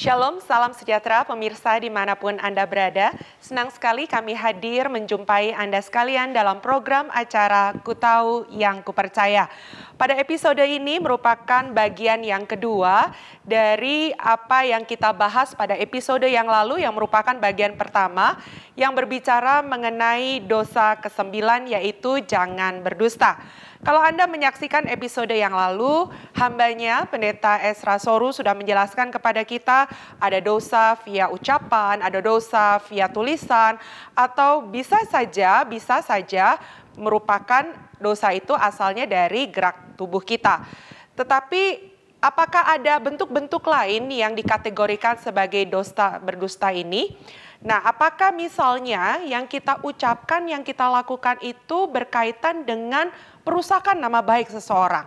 Shalom, salam sejahtera pemirsa dimanapun Anda berada. Senang sekali kami hadir menjumpai Anda sekalian dalam program acara Ku Tahu Yang Kupercaya. Pada episode ini merupakan bagian yang kedua dari apa yang kita bahas pada episode yang lalu yang merupakan bagian pertama yang berbicara mengenai dosa ke-9 yaitu jangan berdusta. Kalau Anda menyaksikan episode yang lalu, hambanya Pendeta Esra Soru sudah menjelaskan kepada kita ada dosa via ucapan, ada dosa via tulisan, atau bisa saja merupakan dosa itu asalnya dari gerak tubuh kita. Tetapi apakah ada bentuk-bentuk lain yang dikategorikan sebagai dosa berdusta ini? Nah, apakah misalnya yang kita ucapkan, yang kita lakukan itu berkaitan dengan perusakan nama baik seseorang?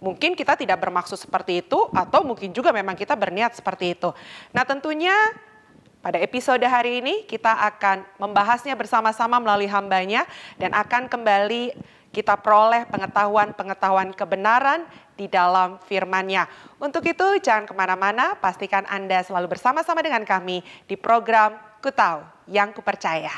Mungkin kita tidak bermaksud seperti itu, atau mungkin juga memang kita berniat seperti itu. Nah, tentunya pada episode hari ini kita akan membahasnya bersama-sama melalui hambanya dan akan kembali kita peroleh pengetahuan-pengetahuan kebenaran di dalam firman-Nya. Untuk itu jangan kemana-mana, pastikan Anda selalu bersama-sama dengan kami di program Ku Tahu Yang Kupercaya.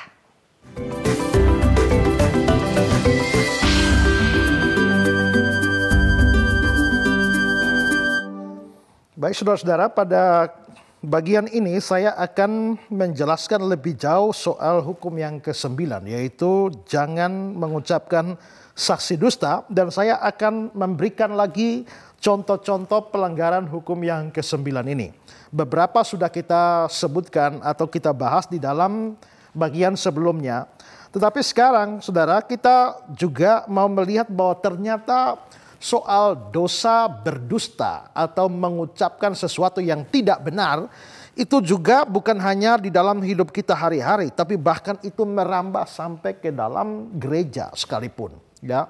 Baik saudara-saudara, pada bagian ini saya akan menjelaskan lebih jauh soal hukum yang ke-9, yaitu jangan mengucapkan saksi dusta, dan saya akan memberikan lagi contoh-contoh pelanggaran hukum yang ke-9 ini. Beberapa sudah kita sebutkan atau kita bahas di dalam bagian sebelumnya. Tetapi sekarang saudara, kita juga mau melihat bahwa ternyata soal dosa berdusta atau mengucapkan sesuatu yang tidak benar itu juga bukan hanya di dalam hidup kita hari-hari, tapi bahkan itu merambah sampai ke dalam gereja sekalipun, ya.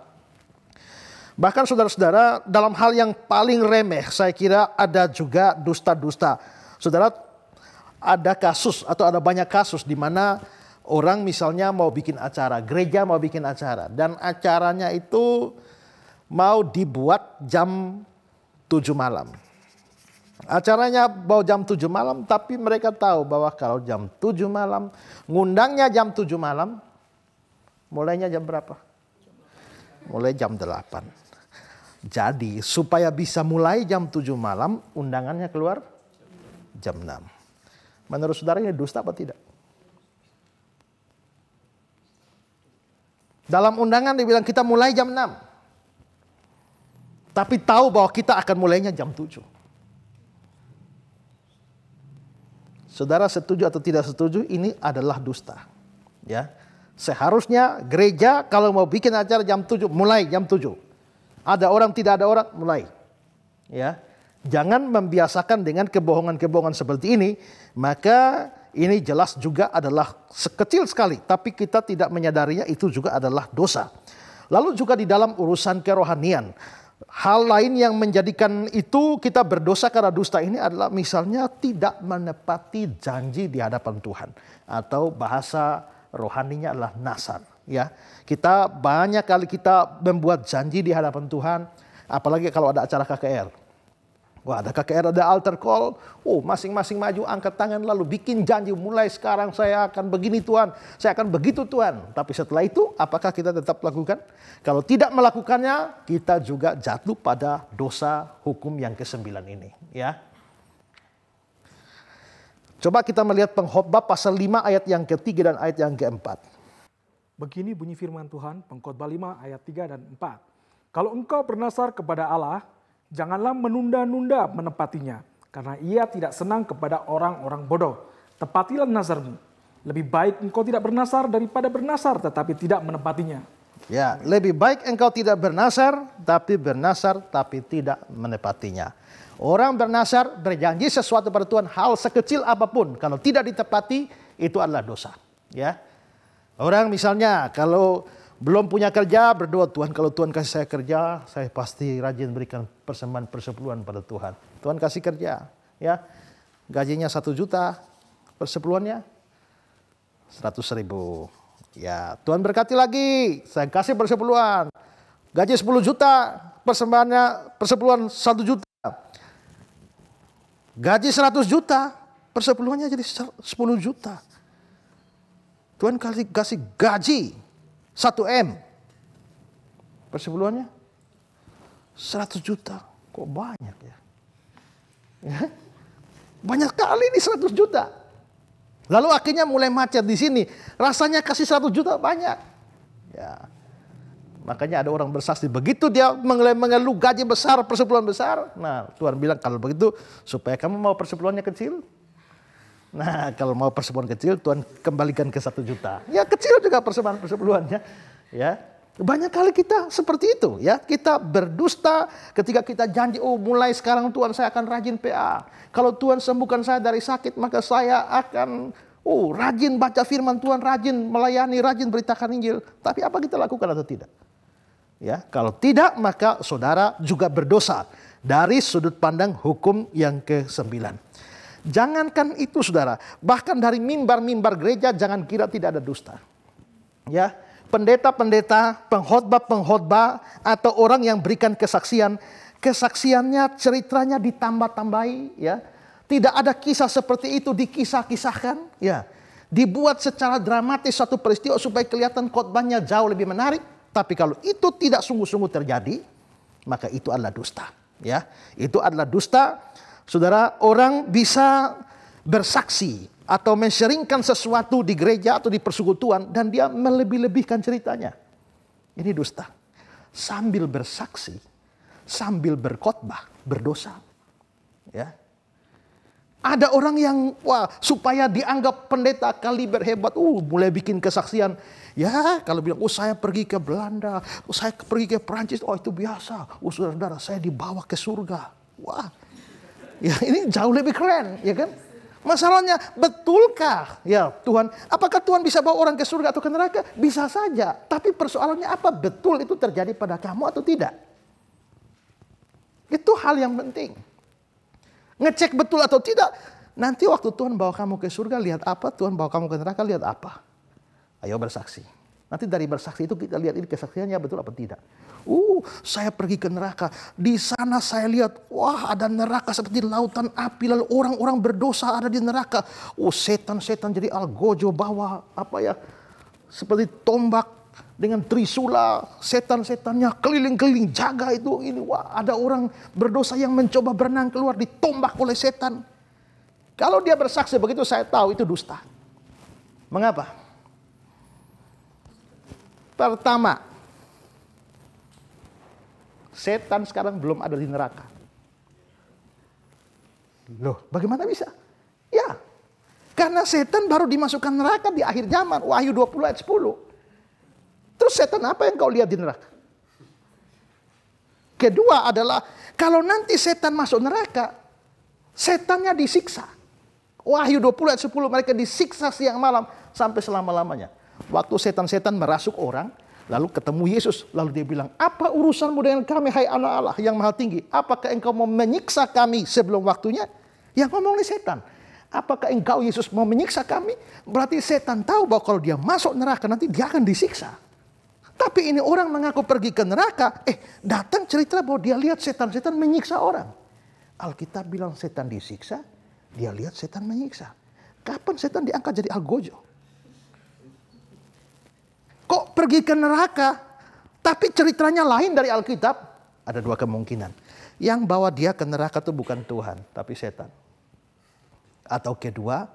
Bahkan saudara-saudara, dalam hal yang paling remeh saya kira ada juga dusta-dusta. Saudara, ada kasus atau ada banyak kasus di mana orang misalnya mau bikin acara, gereja mau bikin acara, dan acaranya itu mau dibuat jam 7 malam. Acaranya mau jam 7 malam, tapi mereka tahu bahwa kalau jam 7 malam, ngundangnya jam 7 malam, mulainya jam berapa? Mulai jam 8. Jadi supaya bisa mulai jam 7 malam, undangannya keluar jam 6. Menurut saudara ini dusta apa tidak? Dalam undangan dibilang kita mulai jam 6. Tapi tahu bahwa kita akan mulainya jam 7. Saudara setuju atau tidak setuju, ini adalah dusta. Ya. Seharusnya gereja kalau mau bikin acara jam 7, mulai jam 7. Ada orang, tidak ada orang, mulai. Ya. Jangan membiasakan dengan kebohongan-kebohongan seperti ini, maka ini jelas juga adalah sekecil sekali, tapi kita tidak menyadarinya, itu juga adalah dosa. Lalu juga di dalam urusan kerohanian, hal lain yang menjadikan itu kita berdosa karena dusta ini adalah misalnya tidak menepati janji di hadapan Tuhan. Atau bahasa rohaninya adalah nazar. Ya, kita banyak kali kita membuat janji di hadapan Tuhan, apalagi kalau ada acara KKR. Wah, ada KKR, ada altar call, masing-masing maju angkat tangan lalu bikin janji, mulai sekarang saya akan begini Tuhan, saya akan begitu Tuhan. Tapi setelah itu apakah kita tetap lakukan? Kalau tidak melakukannya, kita juga jatuh pada dosa hukum yang ke-9 ini. Ya. Coba kita melihat Pengkhotbah pasal 5 ayat yang ke-3 dan ayat yang ke-4. Begini bunyi firman Tuhan, Pengkhotbah 5 ayat 3 dan 4. Kalau engkau bernazar kepada Allah, janganlah menunda-nunda menepatinya, karena ia tidak senang kepada orang-orang bodoh. Tepatilah nazarmu. Lebih baik engkau tidak bernazar daripada bernazar tetapi tidak menepatinya. Ya, lebih baik engkau tidak bernazar tapi tidak menepatinya. Orang bernazar berjanji sesuatu pada Tuhan, hal sekecil apapun, kalau tidak ditepati itu adalah dosa. Ya. Orang misalnya kalau belum punya kerja, berdoa, Tuhan kalau Tuhan kasih saya kerja, saya pasti rajin berikan persembahan persepuluhan pada Tuhan. Tuhan kasih kerja, ya, gajinya 1 juta, persepuluhannya 100.000. Ya, Tuhan berkati lagi, saya kasih persepuluhan, gaji 10 juta, persembahannya persepuluhan 1 juta. Gaji 100 juta, persepuluhannya jadi 10 juta. Tuhan kasih gaji 1 M. Persepuluhannya 100 juta. Kok banyak ya? Banyak kali nih 100 juta. Lalu akhirnya mulai macet di sini. Rasanya kasih 100 juta banyak. Ya. Makanya ada orang bersaksi. Begitu dia mengeluh gaji besar, persepuluhan besar. Nah, Tuhan bilang kalau begitu supaya kamu mau persepuluhannya kecil. Nah, kalau mau persepuluhan kecil, Tuhan kembalikan ke 1 juta. Ya kecil juga persepuluhannya. Ya. Banyak kali kita seperti itu ya. Kita berdusta ketika kita janji, oh mulai sekarang Tuhan saya akan rajin PA. Kalau Tuhan sembuhkan saya dari sakit, maka saya akan rajin baca firman Tuhan, rajin melayani, rajin beritakan Injil. Tapi apa kita lakukan atau tidak? Ya, kalau tidak maka saudara juga berdosa dari sudut pandang hukum yang ke-9. Jangankan itu saudara, bahkan dari mimbar-mimbar gereja jangan kira tidak ada dusta. Ya. Pendeta-pendeta, pengkhotbah-pengkhotbah atau orang yang berikan kesaksian, kesaksiannya ceritanya ditambah-tambahi ya. Tidak ada kisah seperti itu dikisah-kisahkan ya. Dibuat secara dramatis satu peristiwa supaya kelihatan khotbahnya jauh lebih menarik, tapi kalau itu tidak sungguh-sungguh terjadi, maka itu adalah dusta ya. Itu adalah dusta. Saudara, orang bisa bersaksi atau men-sharingkan sesuatu di gereja atau di persekutuan dan dia melebih-lebihkan ceritanya. Ini dusta. Sambil bersaksi, sambil berkhotbah, berdosa. Ya. Ada orang yang supaya dianggap pendeta kaliber hebat, mulai bikin kesaksian. Ya, kalau bilang, saya pergi ke Belanda, saya pergi ke Prancis, itu biasa. Saudara-saudara, saya dibawa ke surga. Wah. Ya, ini jauh lebih keren, ya kan? Masalahnya, betulkah ya Tuhan? Apakah Tuhan bisa bawa orang ke surga atau ke neraka? Bisa saja. Tapi persoalannya apa betul itu terjadi pada kamu atau tidak? Itu hal yang penting. Ngecek betul atau tidak. Nanti waktu Tuhan bawa kamu ke surga, lihat apa? Tuhan bawa kamu ke neraka, lihat apa? Ayo bersaksi. Nanti dari bersaksi itu kita lihat ini kesaksiannya betul apa tidak. Saya pergi ke neraka. Di sana saya lihat, ada neraka seperti lautan api. Lalu orang-orang berdosa ada di neraka. Setan-setan jadi algojo bawa seperti tombak dengan trisula. Setan-setannya keliling-keliling jaga itu. Ada orang berdosa yang mencoba berenang keluar ditombak oleh setan. Kalau dia bersaksi begitu saya tahu itu dusta. Mengapa? Pertama, setan sekarang belum ada di neraka. Loh, bagaimana bisa? Ya, karena setan baru dimasukkan neraka di akhir zaman. Wahyu 20 ayat 10. Terus setan apa yang kau lihat di neraka? Kedua adalah, kalau nanti setan masuk neraka, setannya disiksa. Wahyu 20 ayat 10, mereka disiksa siang malam sampai selama-lamanya. Waktu setan-setan merasuk orang, lalu ketemu Yesus, lalu dia bilang, apa urusanmu dengan kami, hai anak Allah yang maha tinggi? Apakah engkau mau menyiksa kami sebelum waktunya? Yang ngomong ini setan. Apakah engkau Yesus mau menyiksa kami? Berarti setan tahu bahwa kalau dia masuk neraka nanti dia akan disiksa. Tapi ini orang mengaku pergi ke neraka, datang cerita bahwa dia lihat setan-setan menyiksa orang. Alkitab bilang setan disiksa, dia lihat setan menyiksa. Kapan setan diangkat jadi algojo? Kok pergi ke neraka, tapi ceritanya lain dari Alkitab? Ada dua kemungkinan. Yang bawa dia ke neraka itu bukan Tuhan, tapi setan. Atau kedua,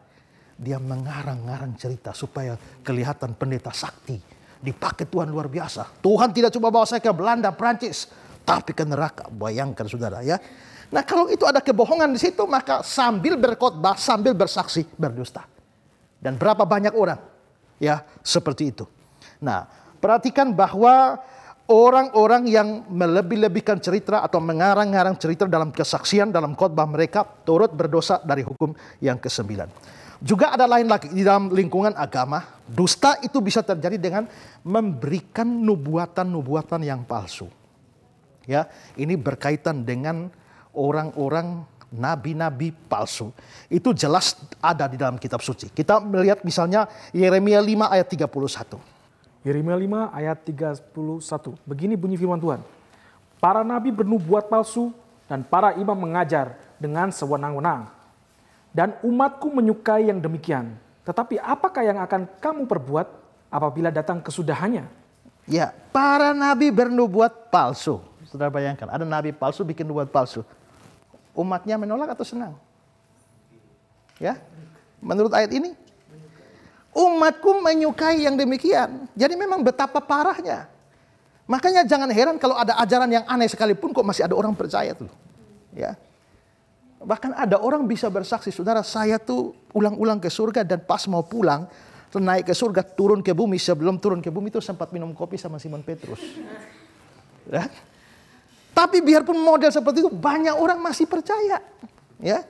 dia mengarang-arang cerita supaya kelihatan pendeta sakti. Dipakai Tuhan luar biasa. Tuhan tidak cuma bawa saya ke Belanda, Prancis, tapi ke neraka. Bayangkan saudara ya. Nah kalau itu ada kebohongan di situ, maka sambil berkhotbah, sambil bersaksi, berdusta. Dan berapa banyak orang ya seperti itu. Nah, perhatikan bahwa orang-orang yang melebih-lebihkan cerita atau mengarang-arang cerita dalam kesaksian, dalam khotbah mereka, turut berdosa dari hukum yang ke-9. Juga ada lain lagi di dalam lingkungan agama, dusta itu bisa terjadi dengan memberikan nubuatan-nubuatan yang palsu. Ya, ini berkaitan dengan orang-orang nabi-nabi palsu. Itu jelas ada di dalam kitab suci. Kita melihat misalnya Yeremia 5 ayat 31. Yeremia 5 ayat 31. Begini bunyi firman Tuhan. Para nabi bernubuat palsu dan para imam mengajar dengan sewenang-wenang. Dan umatku menyukai yang demikian. Tetapi apakah yang akan kamu perbuat apabila datang kesudahannya? Ya, para nabi bernubuat palsu. Saudara bayangkan, ada nabi palsu bikin nubuat palsu. Umatnya menolak atau senang? Ya, menurut ayat ini, umatku menyukai yang demikian. Jadi memang betapa parahnya. Makanya jangan heran kalau ada ajaran yang aneh sekalipun kok masih ada orang percaya tuh. Ya. Bahkan ada orang bisa bersaksi, saudara, saya tuh ulang-ulang ke surga dan pas mau pulang, naik ke surga, turun ke bumi, sebelum turun ke bumi itu sempat minum kopi sama Simon Petrus. Ya. Tapi biarpun model seperti itu, banyak orang masih percaya. Ya.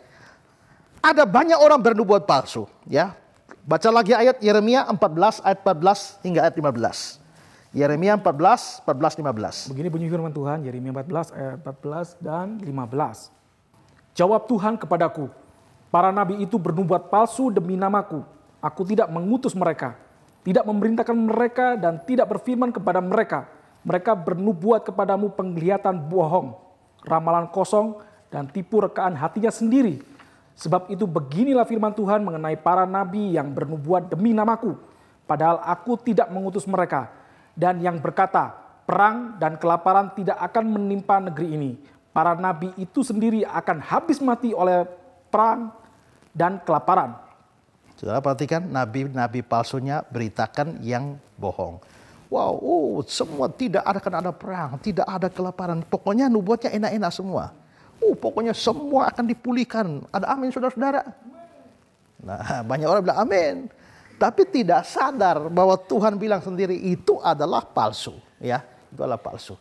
Ada banyak orang bernubuat palsu. Ya. Baca lagi ayat Yeremia 14 ayat 14 hingga ayat 15. Yeremia 14, 14, 15. Begini bunyi firman Tuhan, Yeremia 14 ayat 14 dan 15. Jawab Tuhan kepadaku, para nabi itu bernubuat palsu demi namaku. Aku tidak mengutus mereka, tidak memerintahkan mereka dan tidak berfirman kepada mereka. Mereka bernubuat kepadamu penglihatan bohong, ramalan kosong dan tipu rekaan hatinya sendiri. Sebab itu beginilah firman Tuhan mengenai para nabi yang bernubuat demi namaku. Padahal aku tidak mengutus mereka. Dan yang berkata, perang dan kelaparan tidak akan menimpa negeri ini. Para nabi itu sendiri akan habis mati oleh perang dan kelaparan. Saudara perhatikan, nabi-nabi palsunya beritakan yang bohong. Wow, semua tidak akan ada perang, tidak ada kelaparan. Pokoknya nubuatnya enak-enak semua. Pokoknya semua akan dipulihkan. Ada amin saudara-saudara? Nah, banyak orang bilang amin. Tapi tidak sadar bahwa Tuhan bilang sendiri itu adalah palsu. Ya, itu adalah palsu.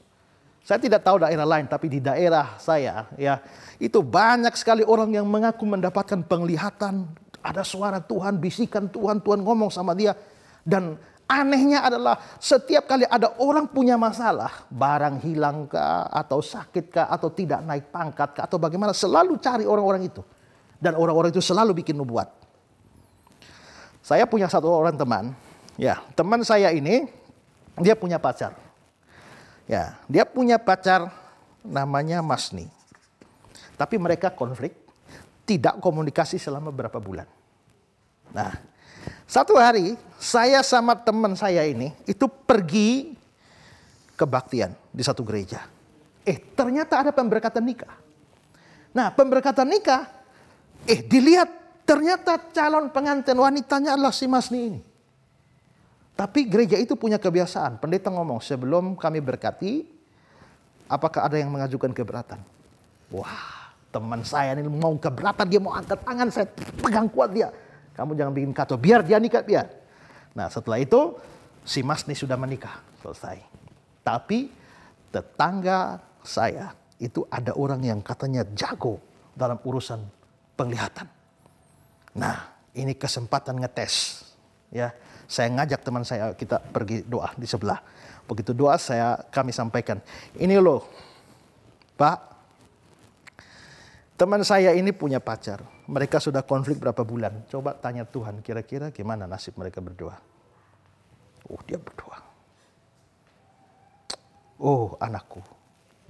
Saya tidak tahu daerah lain, tapi di daerah saya, ya, itu banyak sekali orang yang mengaku mendapatkan penglihatan. Ada suara Tuhan, bisikan Tuhan, Tuhan ngomong sama dia. Dan anehnya adalah setiap kali ada orang punya masalah, barang hilang kah, atau sakit kah, atau tidak naik pangkat kah, atau bagaimana, selalu cari orang-orang itu. Dan orang-orang itu selalu bikin nubuat. Saya punya satu orang teman, ya, teman saya ini, dia punya pacar. Ya, dia punya pacar namanya Masni. Tapi mereka konflik, tidak komunikasi selama beberapa bulan. Nah, satu hari saya sama teman saya ini itu pergi kebaktian di satu gereja. Ternyata ada pemberkatan nikah. Nah, pemberkatan nikah, dilihat ternyata calon pengantin wanitanya adalah si Masni ini. Tapi gereja itu punya kebiasaan. Pendeta ngomong, sebelum kami berkati, apakah ada yang mengajukan keberatan? Wah, teman saya ini mau keberatan, dia mau angkat tangan, saya pegang kuat dia. Kamu jangan bikin kacau, biar dia nikah, biar. Nah, setelah itu, si Masni sudah menikah, selesai. Tapi tetangga saya itu ada orang yang katanya jago dalam urusan penglihatan. Nah, ini kesempatan ngetes. Ya, saya ngajak teman saya, kita pergi doa di sebelah. Begitu doa kami sampaikan, ini loh, Pak, teman saya ini punya pacar. Mereka sudah konflik berapa bulan. Coba tanya Tuhan, kira-kira gimana nasib mereka berdua. Dia berdoa. Anakku.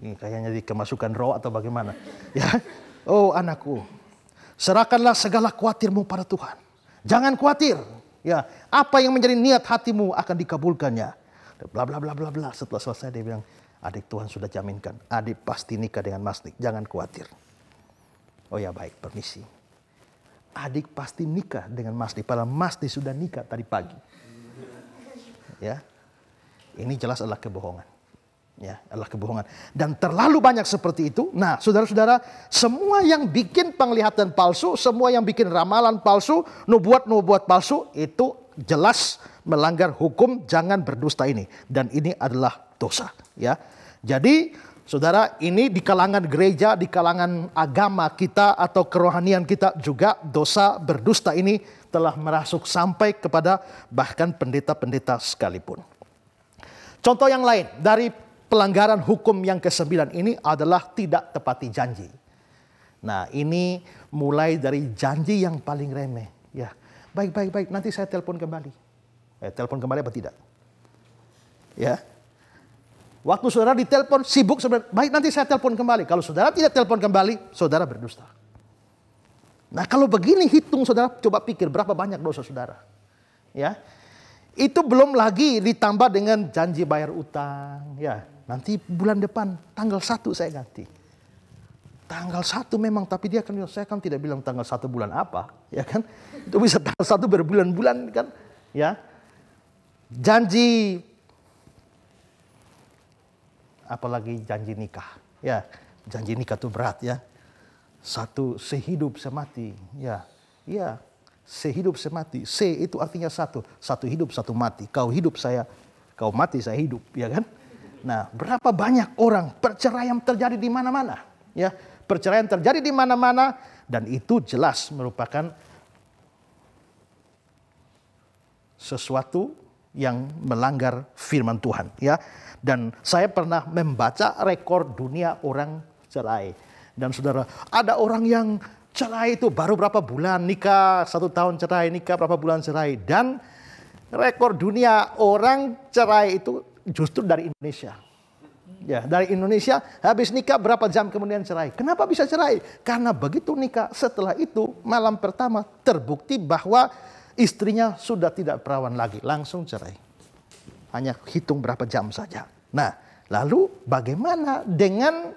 Ini kayaknya dikemasukan roh atau bagaimana. Ya, anakku. Serahkanlah segala khawatirmu pada Tuhan. Jangan khawatir. Ya, apa yang menjadi niat hatimu akan dikabulkannya. Bla bla bla bla bla. Setelah selesai dia bilang, adik Tuhan sudah jaminkan. Adik pasti nikah dengan Masni. Jangan khawatir. Oh ya baik, permisi. Adik pasti nikah dengan Masni. Padahal Masni sudah nikah tadi pagi. Ya, ini jelas adalah kebohongan. Ya, adalah kebohongan. Dan terlalu banyak seperti itu. Nah, saudara-saudara, semua yang bikin penglihatan palsu, semua yang bikin ramalan palsu, nubuat-nubuat palsu, itu jelas melanggar hukum jangan berdusta ini. Dan ini adalah dosa. Ya, jadi saudara, ini di kalangan gereja, di kalangan agama kita atau kerohanian kita juga dosa berdusta ini telah merasuk sampai kepada bahkan pendeta-pendeta sekalipun. Contoh yang lain dari pelanggaran hukum yang ke-9 ini adalah tidak tepati janji. Nah, ini mulai dari janji yang paling remeh. Ya, baik, nanti saya telepon kembali. Telepon kembali apa tidak? Ya, waktu saudara ditelepon sibuk, baik nanti saya telepon kembali. Kalau saudara tidak telepon kembali, saudara berdusta. Nah kalau begini hitung saudara, coba pikir berapa banyak dosa saudara. Ya, itu belum lagi ditambah dengan janji bayar utang. Ya, nanti bulan depan tanggal 1 saya ganti. Tanggal 1 memang, tapi dia kan saya kan tidak bilang tanggal 1 bulan apa, ya kan? Itu bisa tanggal 1 berbulan-bulan kan, ya. Janji, apalagi janji nikah, ya. Janji nikah itu berat ya. Satu sehidup semati, ya, ya. Sehidup semati. Se itu artinya satu, satu hidup satu mati. Kau hidup saya, kau mati saya hidup, ya kan? Nah, berapa banyak orang perceraian terjadi di mana-mana, ya. Perceraian terjadi di mana-mana dan itu jelas merupakan sesuatu yang melanggar firman Tuhan, ya. Dan saya pernah membaca rekor dunia orang cerai. Dan saudara, ada orang yang cerai itu baru berapa bulan nikah, 1 tahun cerai, nikah berapa bulan cerai. Dan rekor dunia orang cerai itu justru dari Indonesia. Ya, dari Indonesia habis nikah berapa jam kemudian cerai. Kenapa bisa cerai? Karena begitu nikah, setelah itu malam pertama terbukti bahwa istrinya sudah tidak perawan lagi, langsung cerai. Hanya hitung berapa jam saja. Nah, lalu bagaimana dengan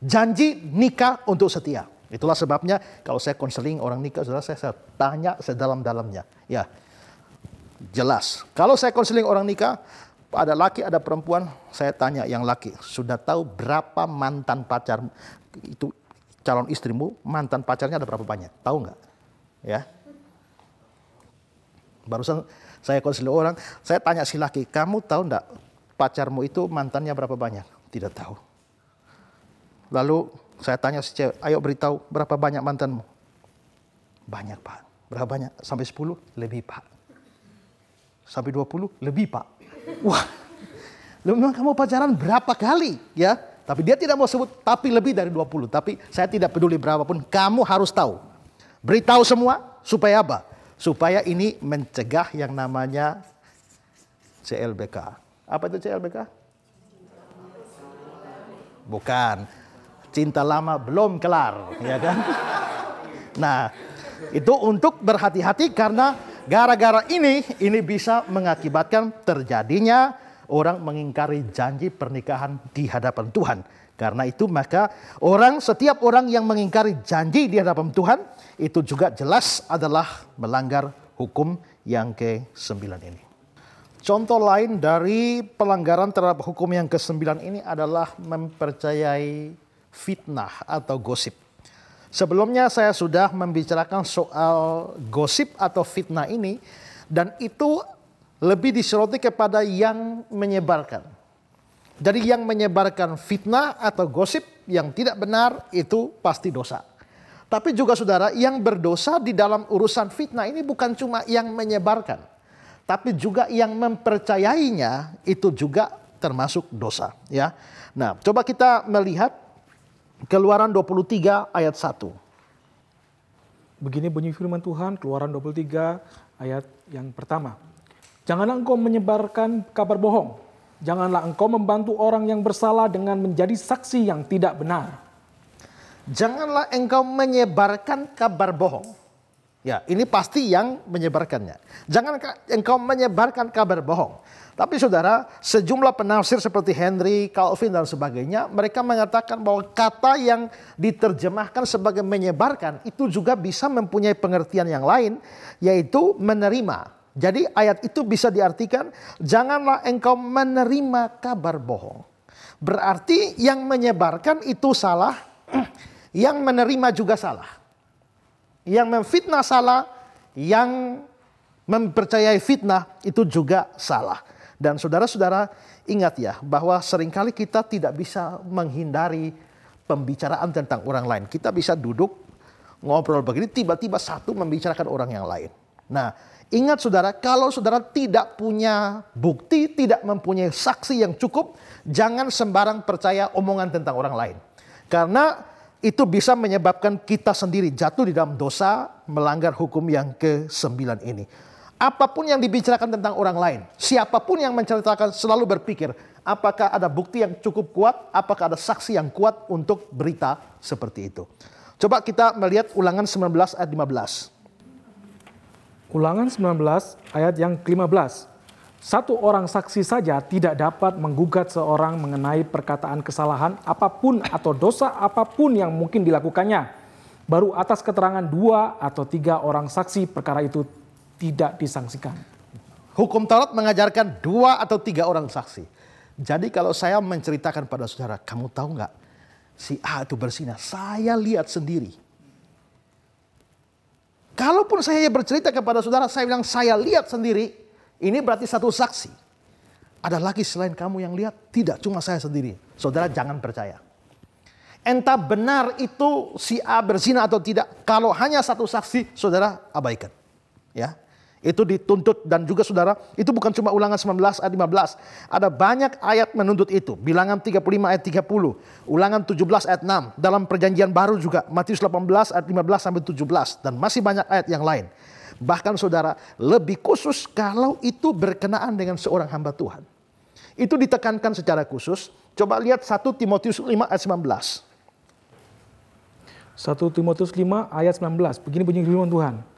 janji nikah untuk setia? Itulah sebabnya kalau saya konseling orang nikah, saudara, saya tanya sedalam-dalamnya. Ya, jelas. Kalau saya konseling orang nikah, ada laki, ada perempuan, saya tanya yang laki, sudah tahu berapa mantan pacar itu calon istrimu, mantan pacarnya ada berapa banyak? Tahu nggak? Ya. Barusan saya konseling orang, saya tanya si laki, kamu tahu nggak pacarmu itu mantannya berapa banyak? Tidak tahu. Lalu saya tanya si cewek, ayo beritahu berapa banyak mantanmu? Banyak Pak. Berapa banyak? Sampai 10? Lebih Pak. Sampai 20? Lebih Pak. Wah, memang kamu pacaran berapa kali ya? Tapi dia tidak mau sebut, tapi lebih dari 20. Tapi saya tidak peduli berapapun, kamu harus tahu. Beritahu semua, supaya apa? Supaya ini mencegah yang namanya CLBK. Apa itu CLBK? Bukan. Cinta lama belum kelar, ya kan? Nah, itu untuk berhati-hati karena gara-gara ini bisa mengakibatkan terjadinya orang mengingkari janji pernikahan di hadapan Tuhan. Karena itu maka setiap orang yang mengingkari janji di hadapan Tuhan itu juga jelas adalah melanggar hukum yang ke-9 ini. Contoh lain dari pelanggaran terhadap hukum yang ke-9 ini adalah mempercayai fitnah atau gosip. Sebelumnya saya sudah membicarakan soal gosip atau fitnah ini, dan itu lebih disoroti kepada yang menyebarkan. Jadi yang menyebarkan fitnah atau gosip yang tidak benar itu pasti dosa. Tapi juga saudara, yang berdosa di dalam urusan fitnah ini bukan cuma yang menyebarkan, tapi juga yang mempercayainya itu juga termasuk dosa, ya. Nah, coba kita melihat Keluaran 23 ayat 1. Begini bunyi firman Tuhan, Keluaran 23 ayat yang pertama. Janganlah engkau menyebarkan kabar bohong. Janganlah engkau membantu orang yang bersalah dengan menjadi saksi yang tidak benar. Janganlah engkau menyebarkan kabar bohong. Ya, ini pasti yang menyebarkannya. Jangan engkau menyebarkan kabar bohong. Tapi saudara, sejumlah penafsir seperti Henry, Calvin dan sebagainya, mereka mengatakan bahwa kata yang diterjemahkan sebagai menyebarkan itu juga bisa mempunyai pengertian yang lain, yaitu menerima. Jadi ayat itu bisa diartikan, janganlah engkau menerima kabar bohong. Berarti yang menyebarkan itu salah, yang menerima juga salah. Yang memfitnah salah, yang mempercayai fitnah itu juga salah. Dan saudara-saudara ingat ya bahwa seringkali kita tidak bisa menghindari pembicaraan tentang orang lain. Kita bisa duduk ngobrol begini, tiba-tiba satu membicarakan orang yang lain. Nah, ingat saudara, kalau saudara tidak punya bukti, tidak mempunyai saksi yang cukup, jangan sembarang percaya omongan tentang orang lain. Karena itu bisa menyebabkan kita sendiri jatuh di dalam dosa, melanggar hukum yang ke-9 ini. Apapun yang dibicarakan tentang orang lain, siapapun yang menceritakan selalu berpikir, apakah ada bukti yang cukup kuat, apakah ada saksi yang kuat untuk berita seperti itu. Coba kita melihat Ulangan 19 ayat 15. Ulangan 19 ayat yang ke-15. Satu orang saksi saja tidak dapat menggugat seorang mengenai perkataan kesalahan apapun atau dosa apapun yang mungkin dilakukannya. Baru atas keterangan 2 atau 3 orang saksi perkara itu tidak disangsikan. Hukum Taurat mengajarkan 2 atau 3 orang saksi. Jadi kalau saya menceritakan pada saudara, kamu tahu nggak si A itu berzina, saya lihat sendiri. Kalaupun saya bercerita kepada saudara, saya bilang saya lihat sendiri, ini berarti satu saksi. Ada lagi selain kamu yang lihat? Tidak, cuma saya sendiri. Saudara jangan percaya. Entah benar itu si A berzina atau tidak, kalau hanya satu saksi, saudara abaikan. Ya, itu dituntut dan juga saudara, itu bukan cuma Ulangan 19 ayat 15. Ada banyak ayat menuntut itu. Bilangan 35 ayat 30, Ulangan 17 ayat 6, dalam Perjanjian Baru juga Matius 18 ayat 15 sampai 17 dan masih banyak ayat yang lain. Bahkan saudara, lebih khusus kalau itu berkenaan dengan seorang hamba Tuhan. Itu ditekankan secara khusus. Coba lihat 1 Timotius 5 ayat 19. 1 Timotius 5 ayat 19. Begini bunyi firman Tuhan.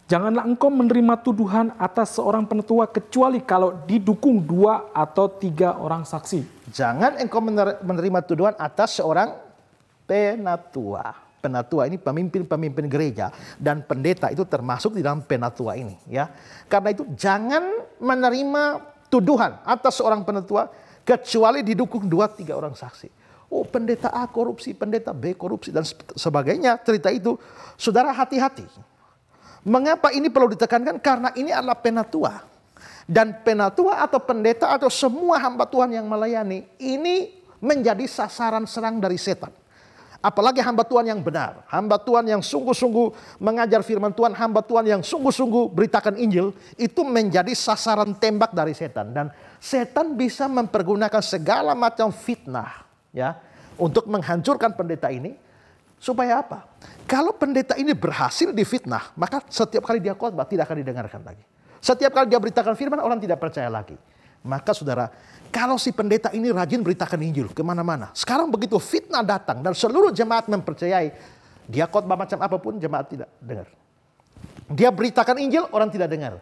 Janganlah engkau menerima tuduhan atas seorang penatua kecuali kalau didukung 2 atau 3 orang saksi. Jangan engkau menerima tuduhan atas seorang penatua. Penatua ini pemimpin-pemimpin gereja dan pendeta itu termasuk di dalam penatua ini, ya. Karena itu jangan menerima tuduhan atas seorang penatua kecuali didukung 2-3 orang saksi. Oh, pendeta A korupsi, pendeta B korupsi dan sebagainya. Cerita itu, saudara hati-hati. Mengapa ini perlu ditekankan? Karena ini adalah penatua. Dan penatua atau pendeta atau semua hamba Tuhan yang melayani ini menjadi sasaran serang dari setan. Apalagi hamba Tuhan yang benar, hamba Tuhan yang sungguh-sungguh mengajar firman Tuhan, hamba Tuhan yang sungguh-sungguh beritakan Injil, itu menjadi sasaran tembak dari setan. Dan setan bisa mempergunakan segala macam fitnah, ya, untuk menghancurkan pendeta ini. Supaya apa? Kalau pendeta ini berhasil difitnah, maka setiap kali dia khotbah tidak akan didengarkan lagi. Setiap kali dia beritakan firman, orang tidak percaya lagi. Maka saudara, kalau si pendeta ini rajin beritakan Injil kemana-mana. Sekarang begitu fitnah datang dan seluruh jemaat mempercayai. Dia khotbah macam apapun jemaat tidak dengar. Dia beritakan Injil, orang tidak dengar.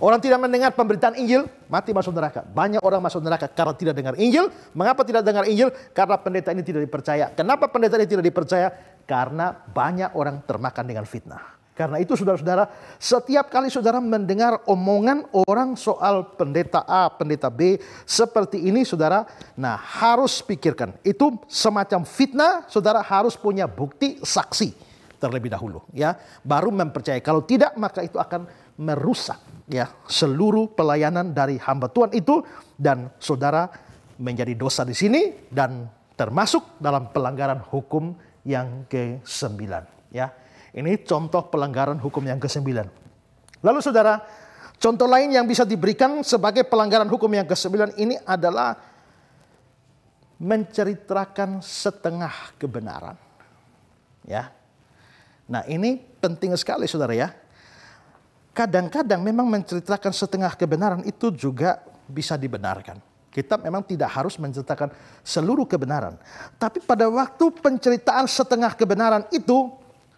Orang tidak mendengar pemberitaan Injil, mati masuk neraka. Banyak orang masuk neraka karena tidak dengar Injil. Mengapa tidak dengar Injil? Karena pendeta ini tidak dipercaya. Kenapa pendeta ini tidak dipercaya? Karena banyak orang termakan dengan fitnah. Karena itu saudara-saudara, setiap kali saudara mendengar omongan orang soal pendeta A, pendeta B, seperti ini saudara, nah harus pikirkan. Itu semacam fitnah, saudara harus punya bukti saksi terlebih dahulu, ya, baru mempercayai. Kalau tidak, maka itu akan merusak, ya, seluruh pelayanan dari hamba Tuhan itu, dan saudara menjadi dosa di sini dan termasuk dalam pelanggaran hukum yang ke-9, ya. Ini contoh pelanggaran hukum yang ke-9. Lalu saudara, contoh lain yang bisa diberikan sebagai pelanggaran hukum yang ke-9 ini adalah menceritakan setengah kebenaran. Ya. Nah, ini penting sekali saudara ya. Kadang-kadang memang menceritakan setengah kebenaran itu juga bisa dibenarkan. Kita memang tidak harus menceritakan seluruh kebenaran. Tapi pada waktu penceritaan setengah kebenaran itu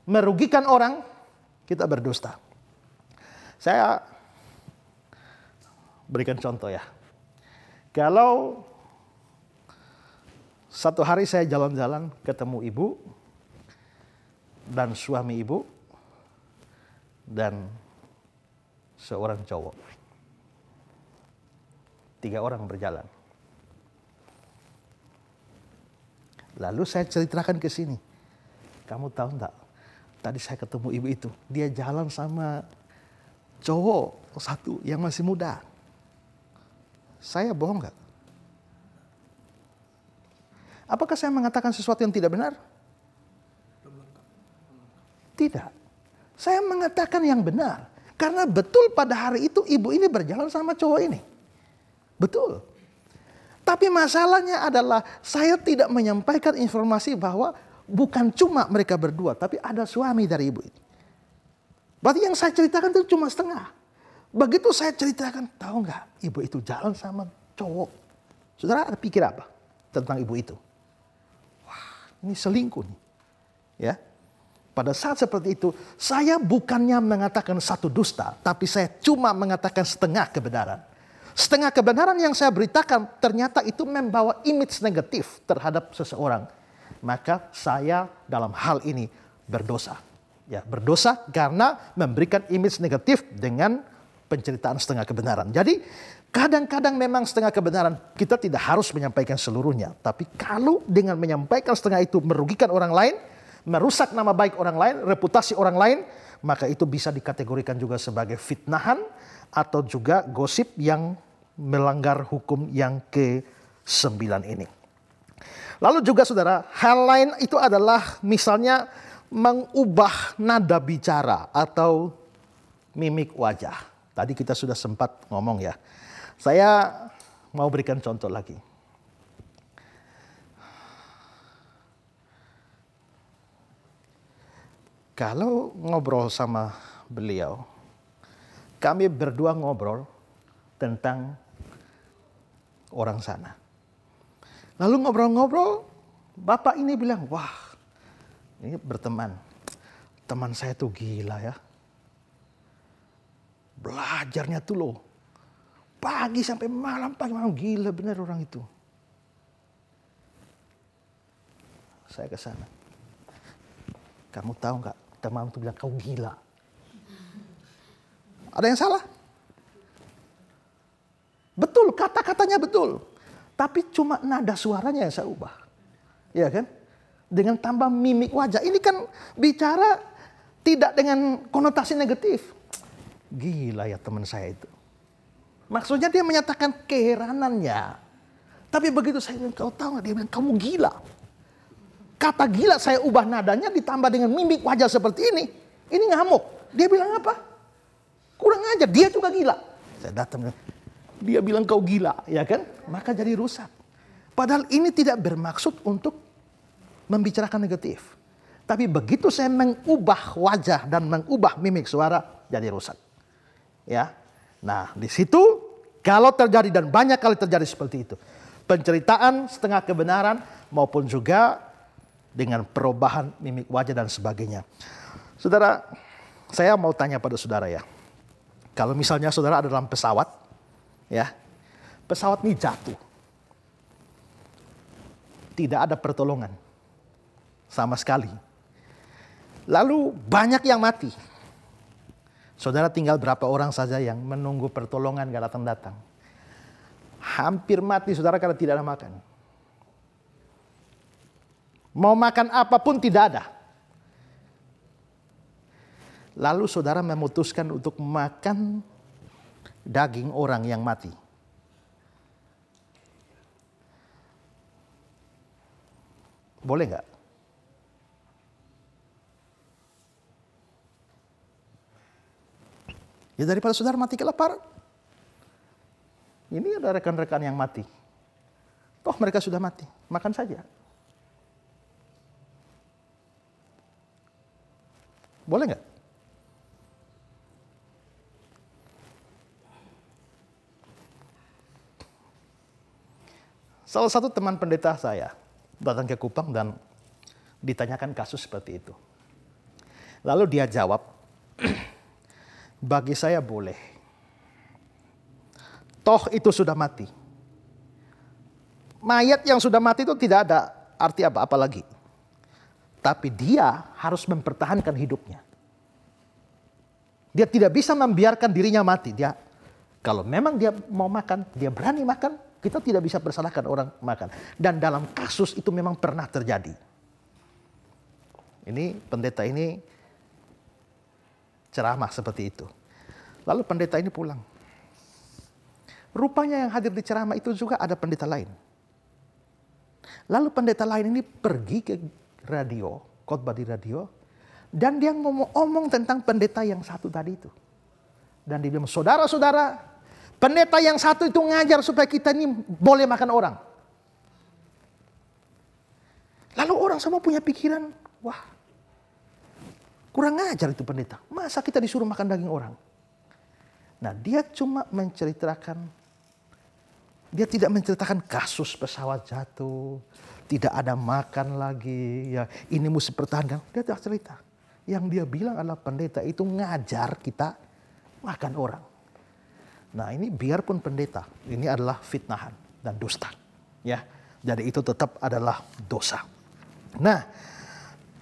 merugikan orang, kita berdusta. Saya berikan contoh ya. Kalau satu hari saya jalan-jalan ketemu ibu dan suami ibu dan seorang cowok. 3 orang berjalan. Lalu saya ceritakan ke sini. Kamu tahu enggak? Tadi saya ketemu ibu itu, dia jalan sama cowok satu yang masih muda. Saya bohong nggak? Apakah saya mengatakan sesuatu yang tidak benar? Tidak. Saya mengatakan yang benar. Karena betul pada hari itu ibu ini berjalan sama cowok ini. Betul. Tapi masalahnya adalah saya tidak menyampaikan informasi bahwa bukan cuma mereka berdua, tapi ada suami dari ibu ini. Berarti yang saya ceritakan itu cuma setengah. Begitu saya ceritakan, tahu nggak, ibu itu jalan sama cowok. Saudara pikir apa tentang ibu itu? Wah, ini selingkuh nih. Ya. Pada saat seperti itu, saya bukannya mengatakan satu dusta, tapi saya cuma mengatakan setengah kebenaran. Setengah kebenaran yang saya beritakan ternyata itu membawa image negatif terhadap seseorang. Maka saya dalam hal ini berdosa. Ya, berdosa karena memberikan image negatif dengan penceritaan setengah kebenaran. Jadi kadang-kadang memang setengah kebenaran kita tidak harus menyampaikan seluruhnya. Tapi kalau dengan menyampaikan setengah itu merugikan orang lain, merusak nama baik orang lain, reputasi orang lain, maka itu bisa dikategorikan juga sebagai fitnahan atau juga gosip yang melanggar hukum yang ke-9 ini. Lalu juga saudara, hal lain itu adalah misalnya mengubah nada bicara atau mimik wajah. Tadi kita sudah sempat ngomong ya. Saya mau berikan contoh lagi. Kalau ngobrol sama beliau, kami berdua ngobrol tentang orang sana. Lalu ngobrol-ngobrol, bapak ini bilang, wah ini berteman. Teman saya tuh gila ya. Belajarnya tuh loh. Pagi sampai malam, gila bener orang itu. Saya ke sana. Kamu tahu nggak? Teman itu bilang kau gila. Ada yang salah? Betul, kata-katanya betul. Tapi cuma nada suaranya yang saya ubah. Iya kan? Dengan tambah mimik wajah. Ini kan bicara tidak dengan konotasi negatif. Gila ya teman saya itu. Maksudnya dia menyatakan keheranannya. Tapi begitu saya bilang, kau tahu nggak? Dia bilang, kamu gila. Kata gila saya ubah nadanya ditambah dengan mimik wajah seperti ini. Ini ngamuk. Dia bilang apa? Kurang aja, dia juga gila. Saya datang, dia bilang kau gila, ya kan? Maka jadi rusak. Padahal ini tidak bermaksud untuk membicarakan negatif. Tapi begitu saya mengubah wajah dan mengubah mimik suara, jadi rusak. Ya. Nah, di situ kalau terjadi dan banyak kali terjadi seperti itu. Penceritaan setengah kebenaran maupun juga dengan perubahan mimik wajah dan sebagainya. Saudara, saya mau tanya pada saudara ya. Kalau misalnya saudara ada dalam pesawat, ya, pesawat ini jatuh. Tidak ada pertolongan sama sekali. Lalu banyak yang mati. Saudara tinggal berapa orang saja yang menunggu pertolongan gak datang-datang. Hampir mati saudara karena tidak ada makan. Mau makan apapun tidak ada. Lalu saudara memutuskan untuk makan daging orang yang mati. Boleh nggak? Ya daripada saudara mati kelaparan. Ini ada rekan-rekan yang mati. Toh mereka sudah mati, makan saja. Boleh nggak? Salah satu teman pendeta saya datang ke Kupang dan ditanyakan kasus seperti itu. Lalu dia jawab, bagi saya boleh. Toh itu sudah mati. Mayat yang sudah mati itu tidak ada arti apa-apa lagi. Tapi dia harus mempertahankan hidupnya. Dia tidak bisa membiarkan dirinya mati. Dia, kalau memang dia mau makan, dia berani makan, kita tidak bisa persalahkan orang makan. Dan dalam kasus itu memang pernah terjadi. Ini pendeta ini ceramah seperti itu. Lalu pendeta ini pulang. Rupanya yang hadir di ceramah itu juga ada pendeta lain. Lalu pendeta lain ini pergi ke radio, khotbah di radio, dan dia ngomong tentang pendeta yang satu tadi itu. Dan dia bilang, saudara-saudara, pendeta yang satu itu ngajar supaya kita ini boleh makan orang. Lalu orang semua punya pikiran, wah, kurang ajar itu pendeta. Masa kita disuruh makan daging orang? Nah, dia cuma menceritakan, dia tidak menceritakan kasus pesawat jatuh, tidak ada makan lagi, ya ini mesti pertahankan. Dia tidak cerita. Yang dia bilang adalah pendeta itu ngajar kita makan orang. Nah ini biarpun pendeta, ini adalah fitnahan dan dusta. Ya, jadi itu tetap adalah dosa. Nah,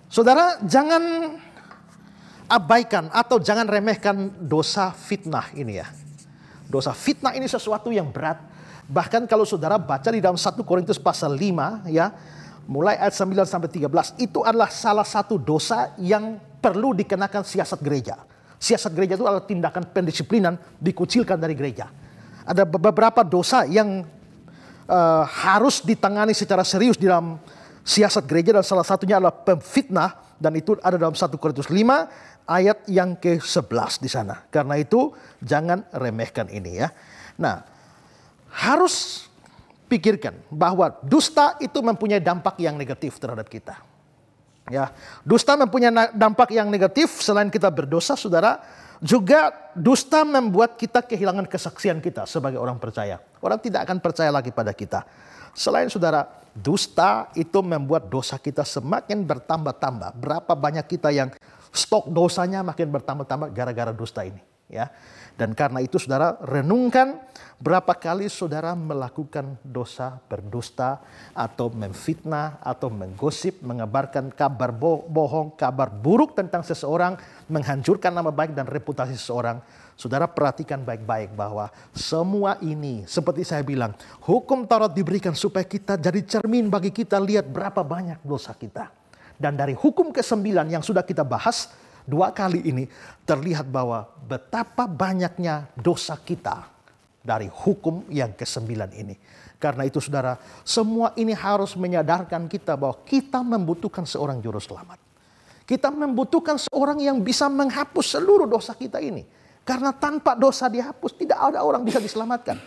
saudara jangan abaikan atau jangan remehkan dosa fitnah ini ya. Dosa fitnah ini sesuatu yang berat. Bahkan kalau saudara baca di dalam 1 Korintus pasal 5 ya, mulai ayat 9 sampai 13, itu adalah salah satu dosa yang perlu dikenakan siasat gereja. Siasat gereja itu adalah tindakan pendisiplinan dikucilkan dari gereja. Ada beberapa dosa yang harus ditangani secara serius di dalam siasat gereja, dan salah satunya adalah pemfitnah, dan itu ada dalam 1 Korintus 5 ayat yang ke-11 di sana. Karena itu jangan remehkan ini ya. Nah, harus pikirkan bahwa dusta itu mempunyai dampak yang negatif terhadap kita. Ya, dusta mempunyai dampak yang negatif. Selain kita berdosa, saudara, juga dusta membuat kita kehilangan kesaksian kita sebagai orang percaya. Orang tidak akan percaya lagi pada kita. Selain saudara, dusta itu membuat dosa kita semakin bertambah-tambah. Berapa banyak kita yang stok dosanya makin bertambah-tambah gara-gara dusta ini. Ya. Dan karena itu saudara, renungkan berapa kali saudara melakukan dosa, berdusta, atau memfitnah, atau menggosip, mengabarkan kabar bohong, kabar buruk tentang seseorang, menghancurkan nama baik dan reputasi seseorang. Saudara perhatikan baik-baik bahwa semua ini, seperti saya bilang, hukum Taurat diberikan supaya kita jadi cermin bagi kita lihat berapa banyak dosa kita. Dan dari hukum ke-9 yang sudah kita bahas, 2 kali ini terlihat bahwa betapa banyaknya dosa kita dari hukum yang ke-9 ini. Karena itu saudara, semua ini harus menyadarkan kita bahwa kita membutuhkan seorang juru selamat. Kita membutuhkan seorang yang bisa menghapus seluruh dosa kita ini. Karena tanpa dosa dihapus, tidak ada orang bisa diselamatkan.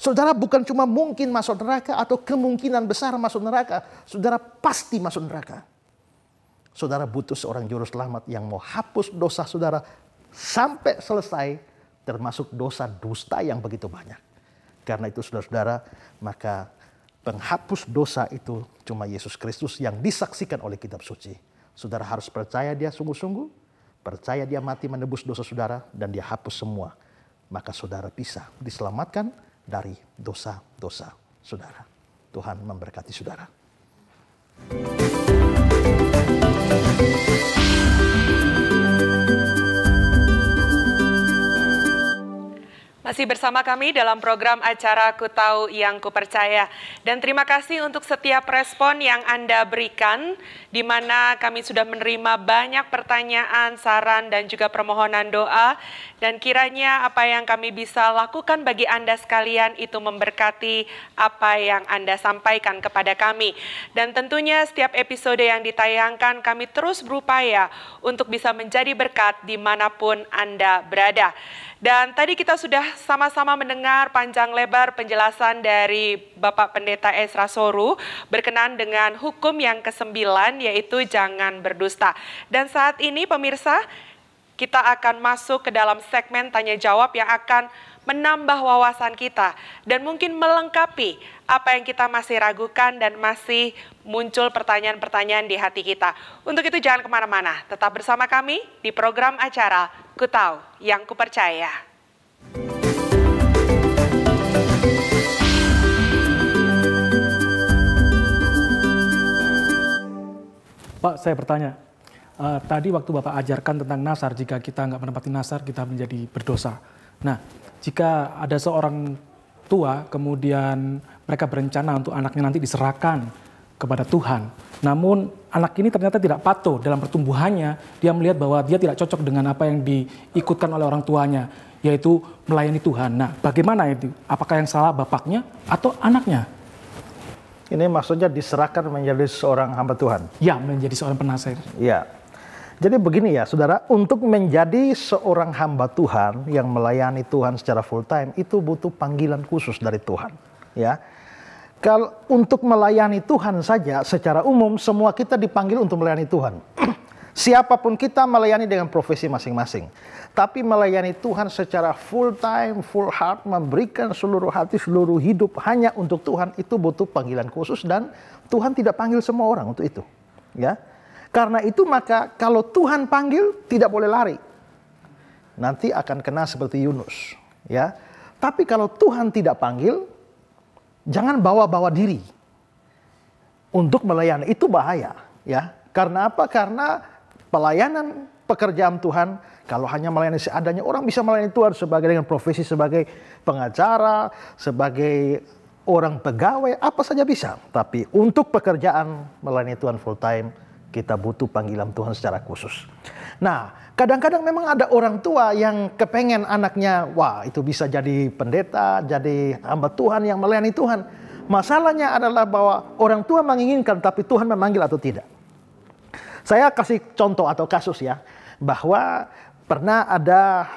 Saudara bukan cuma mungkin masuk neraka atau kemungkinan besar masuk neraka. Saudara pasti masuk neraka. Saudara butuh seorang juru selamat yang mau hapus dosa saudara sampai selesai, termasuk dosa dusta yang begitu banyak. Karena itu saudara-saudara, maka penghapus dosa itu cuma Yesus Kristus yang disaksikan oleh kitab suci. Saudara harus percaya dia sungguh-sungguh, percaya dia mati menebus dosa saudara, dan dia hapus semua. Maka saudara bisa diselamatkan dari dosa-dosa saudara. Tuhan memberkati saudara. Masih bersama kami dalam program acara Ku Tahu Yang Ku Percaya. Dan terima kasih untuk setiap respon yang Anda berikan, di mana kami sudah menerima banyak pertanyaan, saran, dan juga permohonan doa. Dan kiranya apa yang kami bisa lakukan bagi Anda sekalian itu memberkati apa yang Anda sampaikan kepada kami. Dan tentunya setiap episode yang ditayangkan kami terus berupaya untuk bisa menjadi berkat dimanapun Anda berada. Dan tadi kita sudah sama-sama mendengar panjang lebar penjelasan dari Bapak Pendeta Ezra Soru berkenaan dengan hukum yang ke-9, yaitu jangan berdusta. Dan saat ini pemirsa, kita akan masuk ke dalam segmen tanya jawab yang akan menambah wawasan kita dan mungkin melengkapi apa yang kita masih ragukan dan masih muncul pertanyaan-pertanyaan di hati kita. Untuk itu jangan kemana-mana, tetap bersama kami di program acara Ku Tahu Yang Ku Percaya. Pak, saya bertanya, tadi waktu Bapak ajarkan tentang nasar, jika kita nggak menepati nasar, kita menjadi berdosa. Nah, jika ada seorang tua, kemudian mereka berencana untuk anaknya nanti diserahkan kepada Tuhan. Namun anak ini ternyata tidak patuh dalam pertumbuhannya, dia melihat bahwa dia tidak cocok dengan apa yang diikutkan oleh orang tuanya, yaitu melayani Tuhan. Nah, bagaimana itu? Apakah yang salah bapaknya atau anaknya? Ini maksudnya diserahkan menjadi seorang hamba Tuhan. Ya, menjadi seorang penasihat. Ya. Jadi begini ya saudara, untuk menjadi seorang hamba Tuhan yang melayani Tuhan secara full time itu butuh panggilan khusus dari Tuhan. Ya, kalau untuk melayani Tuhan saja secara umum semua kita dipanggil untuk melayani Tuhan. Siapapun kita melayani dengan profesi masing-masing. Tapi melayani Tuhan secara full time, full heart, memberikan seluruh hati, seluruh hidup hanya untuk Tuhan itu butuh panggilan khusus dan Tuhan tidak panggil semua orang untuk itu. Ya. Karena itu maka kalau Tuhan panggil tidak boleh lari. Nanti akan kena seperti Yunus, ya. Tapi kalau Tuhan tidak panggil, jangan bawa-bawa diri untuk melayani. Itu bahaya, ya. Karena apa? Karena pelayanan pekerjaan Tuhan, kalau hanya melayani seadanya, orang bisa melayani Tuhan sebagai dengan profesi sebagai pengacara, sebagai orang pegawai, apa saja bisa. Tapi untuk pekerjaan melayani Tuhan full time, kita butuh panggilan Tuhan secara khusus. Nah, kadang-kadang memang ada orang tua yang kepengen anaknya, wah itu bisa jadi pendeta, jadi hamba Tuhan yang melayani Tuhan. Masalahnya adalah bahwa orang tua menginginkan, tapi Tuhan memanggil atau tidak. Saya kasih contoh atau kasus ya, bahwa pernah ada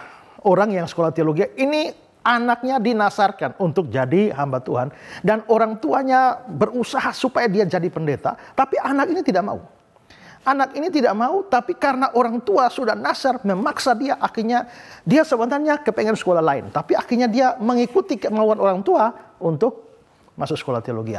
orang yang sekolah teologi, ini anaknya dinasarkan untuk jadi hamba Tuhan. Dan orang tuanya berusaha supaya dia jadi pendeta, tapi anak ini tidak mau. Anak ini tidak mau, tapi karena orang tua sudah nasar, memaksa dia, akhirnya dia sebenarnya kepengen sekolah lain. Tapi akhirnya dia mengikuti kemauan orang tua untuk masuk sekolah teologi.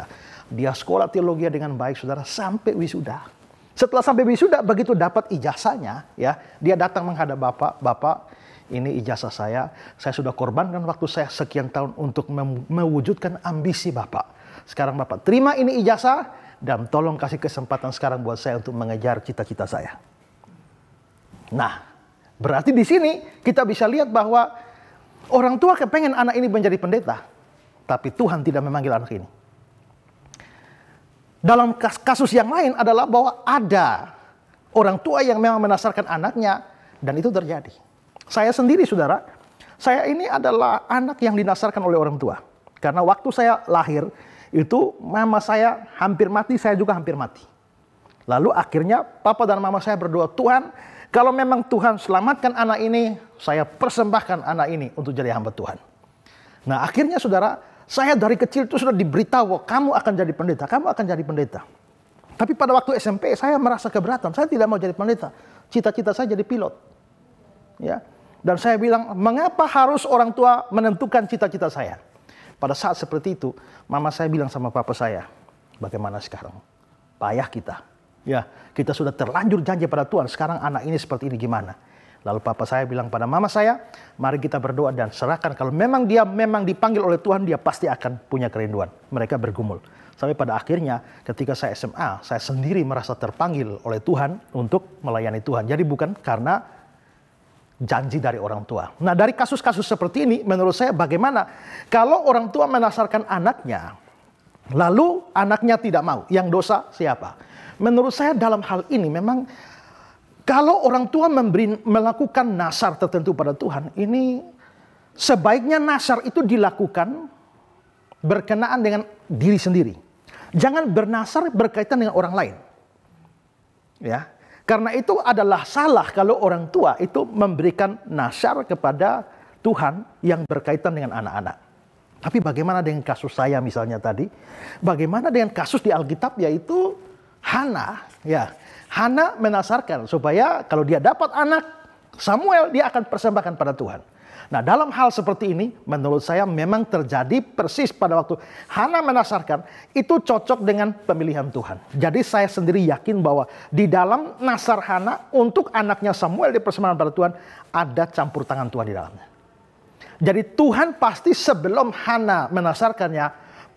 Dia sekolah teologi dengan baik, saudara, sampai wisuda. Setelah sampai wisuda, begitu dapat ijazahnya, ya, dia datang menghadap Bapak, ini ijazah saya sudah korbankan waktu saya sekian tahun untuk mewujudkan ambisi Bapak. Sekarang Bapak terima ini ijazah, dan tolong kasih kesempatan sekarang buat saya untuk mengejar cita-cita saya. Nah, berarti di sini kita bisa lihat bahwa orang tua kepengen anak ini menjadi pendeta, tapi Tuhan tidak memanggil anak ini. Dalam kasus yang lain adalah bahwa ada orang tua yang memang menasarkan anaknya, dan itu terjadi. Saya sendiri, saudara, saya ini adalah anak yang dinasarkan oleh orang tua. Karena waktu saya lahir, itu mama saya hampir mati, saya juga hampir mati. Lalu akhirnya papa dan mama saya berdoa, Tuhan, kalau memang Tuhan selamatkan anak ini, saya persembahkan anak ini untuk jadi hamba Tuhan. Nah akhirnya saudara, saya dari kecil itu sudah diberitahu, kamu akan jadi pendeta, kamu akan jadi pendeta. Tapi pada waktu SMP saya merasa keberatan, saya tidak mau jadi pendeta. Cita-cita saya jadi pilot. Ya. Dan saya bilang, mengapa harus orang tua menentukan cita-cita saya? Pada saat seperti itu, mama saya bilang sama papa saya, bagaimana sekarang? Payah kita. Ya, kita sudah terlanjur janji pada Tuhan, sekarang anak ini seperti ini gimana? Lalu papa saya bilang pada mama saya, mari kita berdoa dan serahkan. Kalau memang dia dipanggil oleh Tuhan, dia pasti akan punya kerinduan. Mereka bergumul. Sampai pada akhirnya ketika saya SMA, saya sendiri merasa terpanggil oleh Tuhan untuk melayani Tuhan. Jadi bukan karena janji dari orang tua. Nah dari kasus-kasus seperti ini menurut saya bagaimana kalau orang tua menasarkan anaknya lalu anaknya tidak mau, yang dosa siapa? Menurut saya dalam hal ini memang kalau orang tua melakukan nasar tertentu pada Tuhan, ini sebaiknya nasar itu dilakukan berkenaan dengan diri sendiri. Jangan bernasar berkaitan dengan orang lain. Ya. Karena itu adalah salah kalau orang tua itu memberikan nasar kepada Tuhan yang berkaitan dengan anak-anak. Tapi bagaimana dengan kasus saya misalnya tadi? Bagaimana dengan kasus di Alkitab yaitu Hana? Ya, Hana menasarkan supaya kalau dia dapat anak Samuel, dia akan persembahkan pada Tuhan. Nah dalam hal seperti ini menurut saya memang terjadi persis pada waktu Hana menasarkan, itu cocok dengan pemilihan Tuhan. Jadi saya sendiri yakin bahwa di dalam nasar Hana untuk anaknya Samuel dipersembahkan pada Tuhan, ada campur tangan Tuhan di dalamnya. Jadi Tuhan pasti sebelum Hana menasarkannya,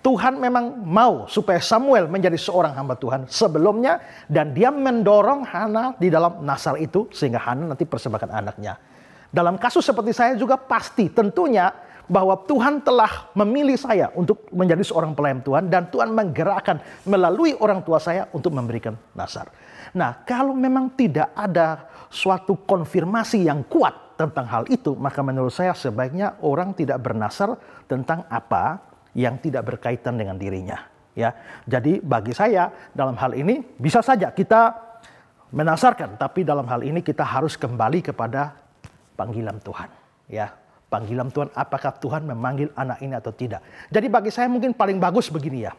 Tuhan memang mau supaya Samuel menjadi seorang hamba Tuhan sebelumnya, dan dia mendorong Hana di dalam nasar itu sehingga Hana nanti persembahkan anaknya. Dalam kasus seperti saya juga pasti tentunya bahwa Tuhan telah memilih saya untuk menjadi seorang pelayan Tuhan, dan Tuhan menggerakkan melalui orang tua saya untuk memberikan nasar. Nah, kalau memang tidak ada suatu konfirmasi yang kuat tentang hal itu, maka menurut saya sebaiknya orang tidak bernasar tentang apa yang tidak berkaitan dengan dirinya. Ya, jadi bagi saya dalam hal ini bisa saja kita menasarkan, tapi dalam hal ini kita harus kembali kepada panggilan Tuhan, ya, panggilan Tuhan. Apakah Tuhan memanggil anak ini atau tidak? Jadi bagi saya mungkin paling bagus begini ya,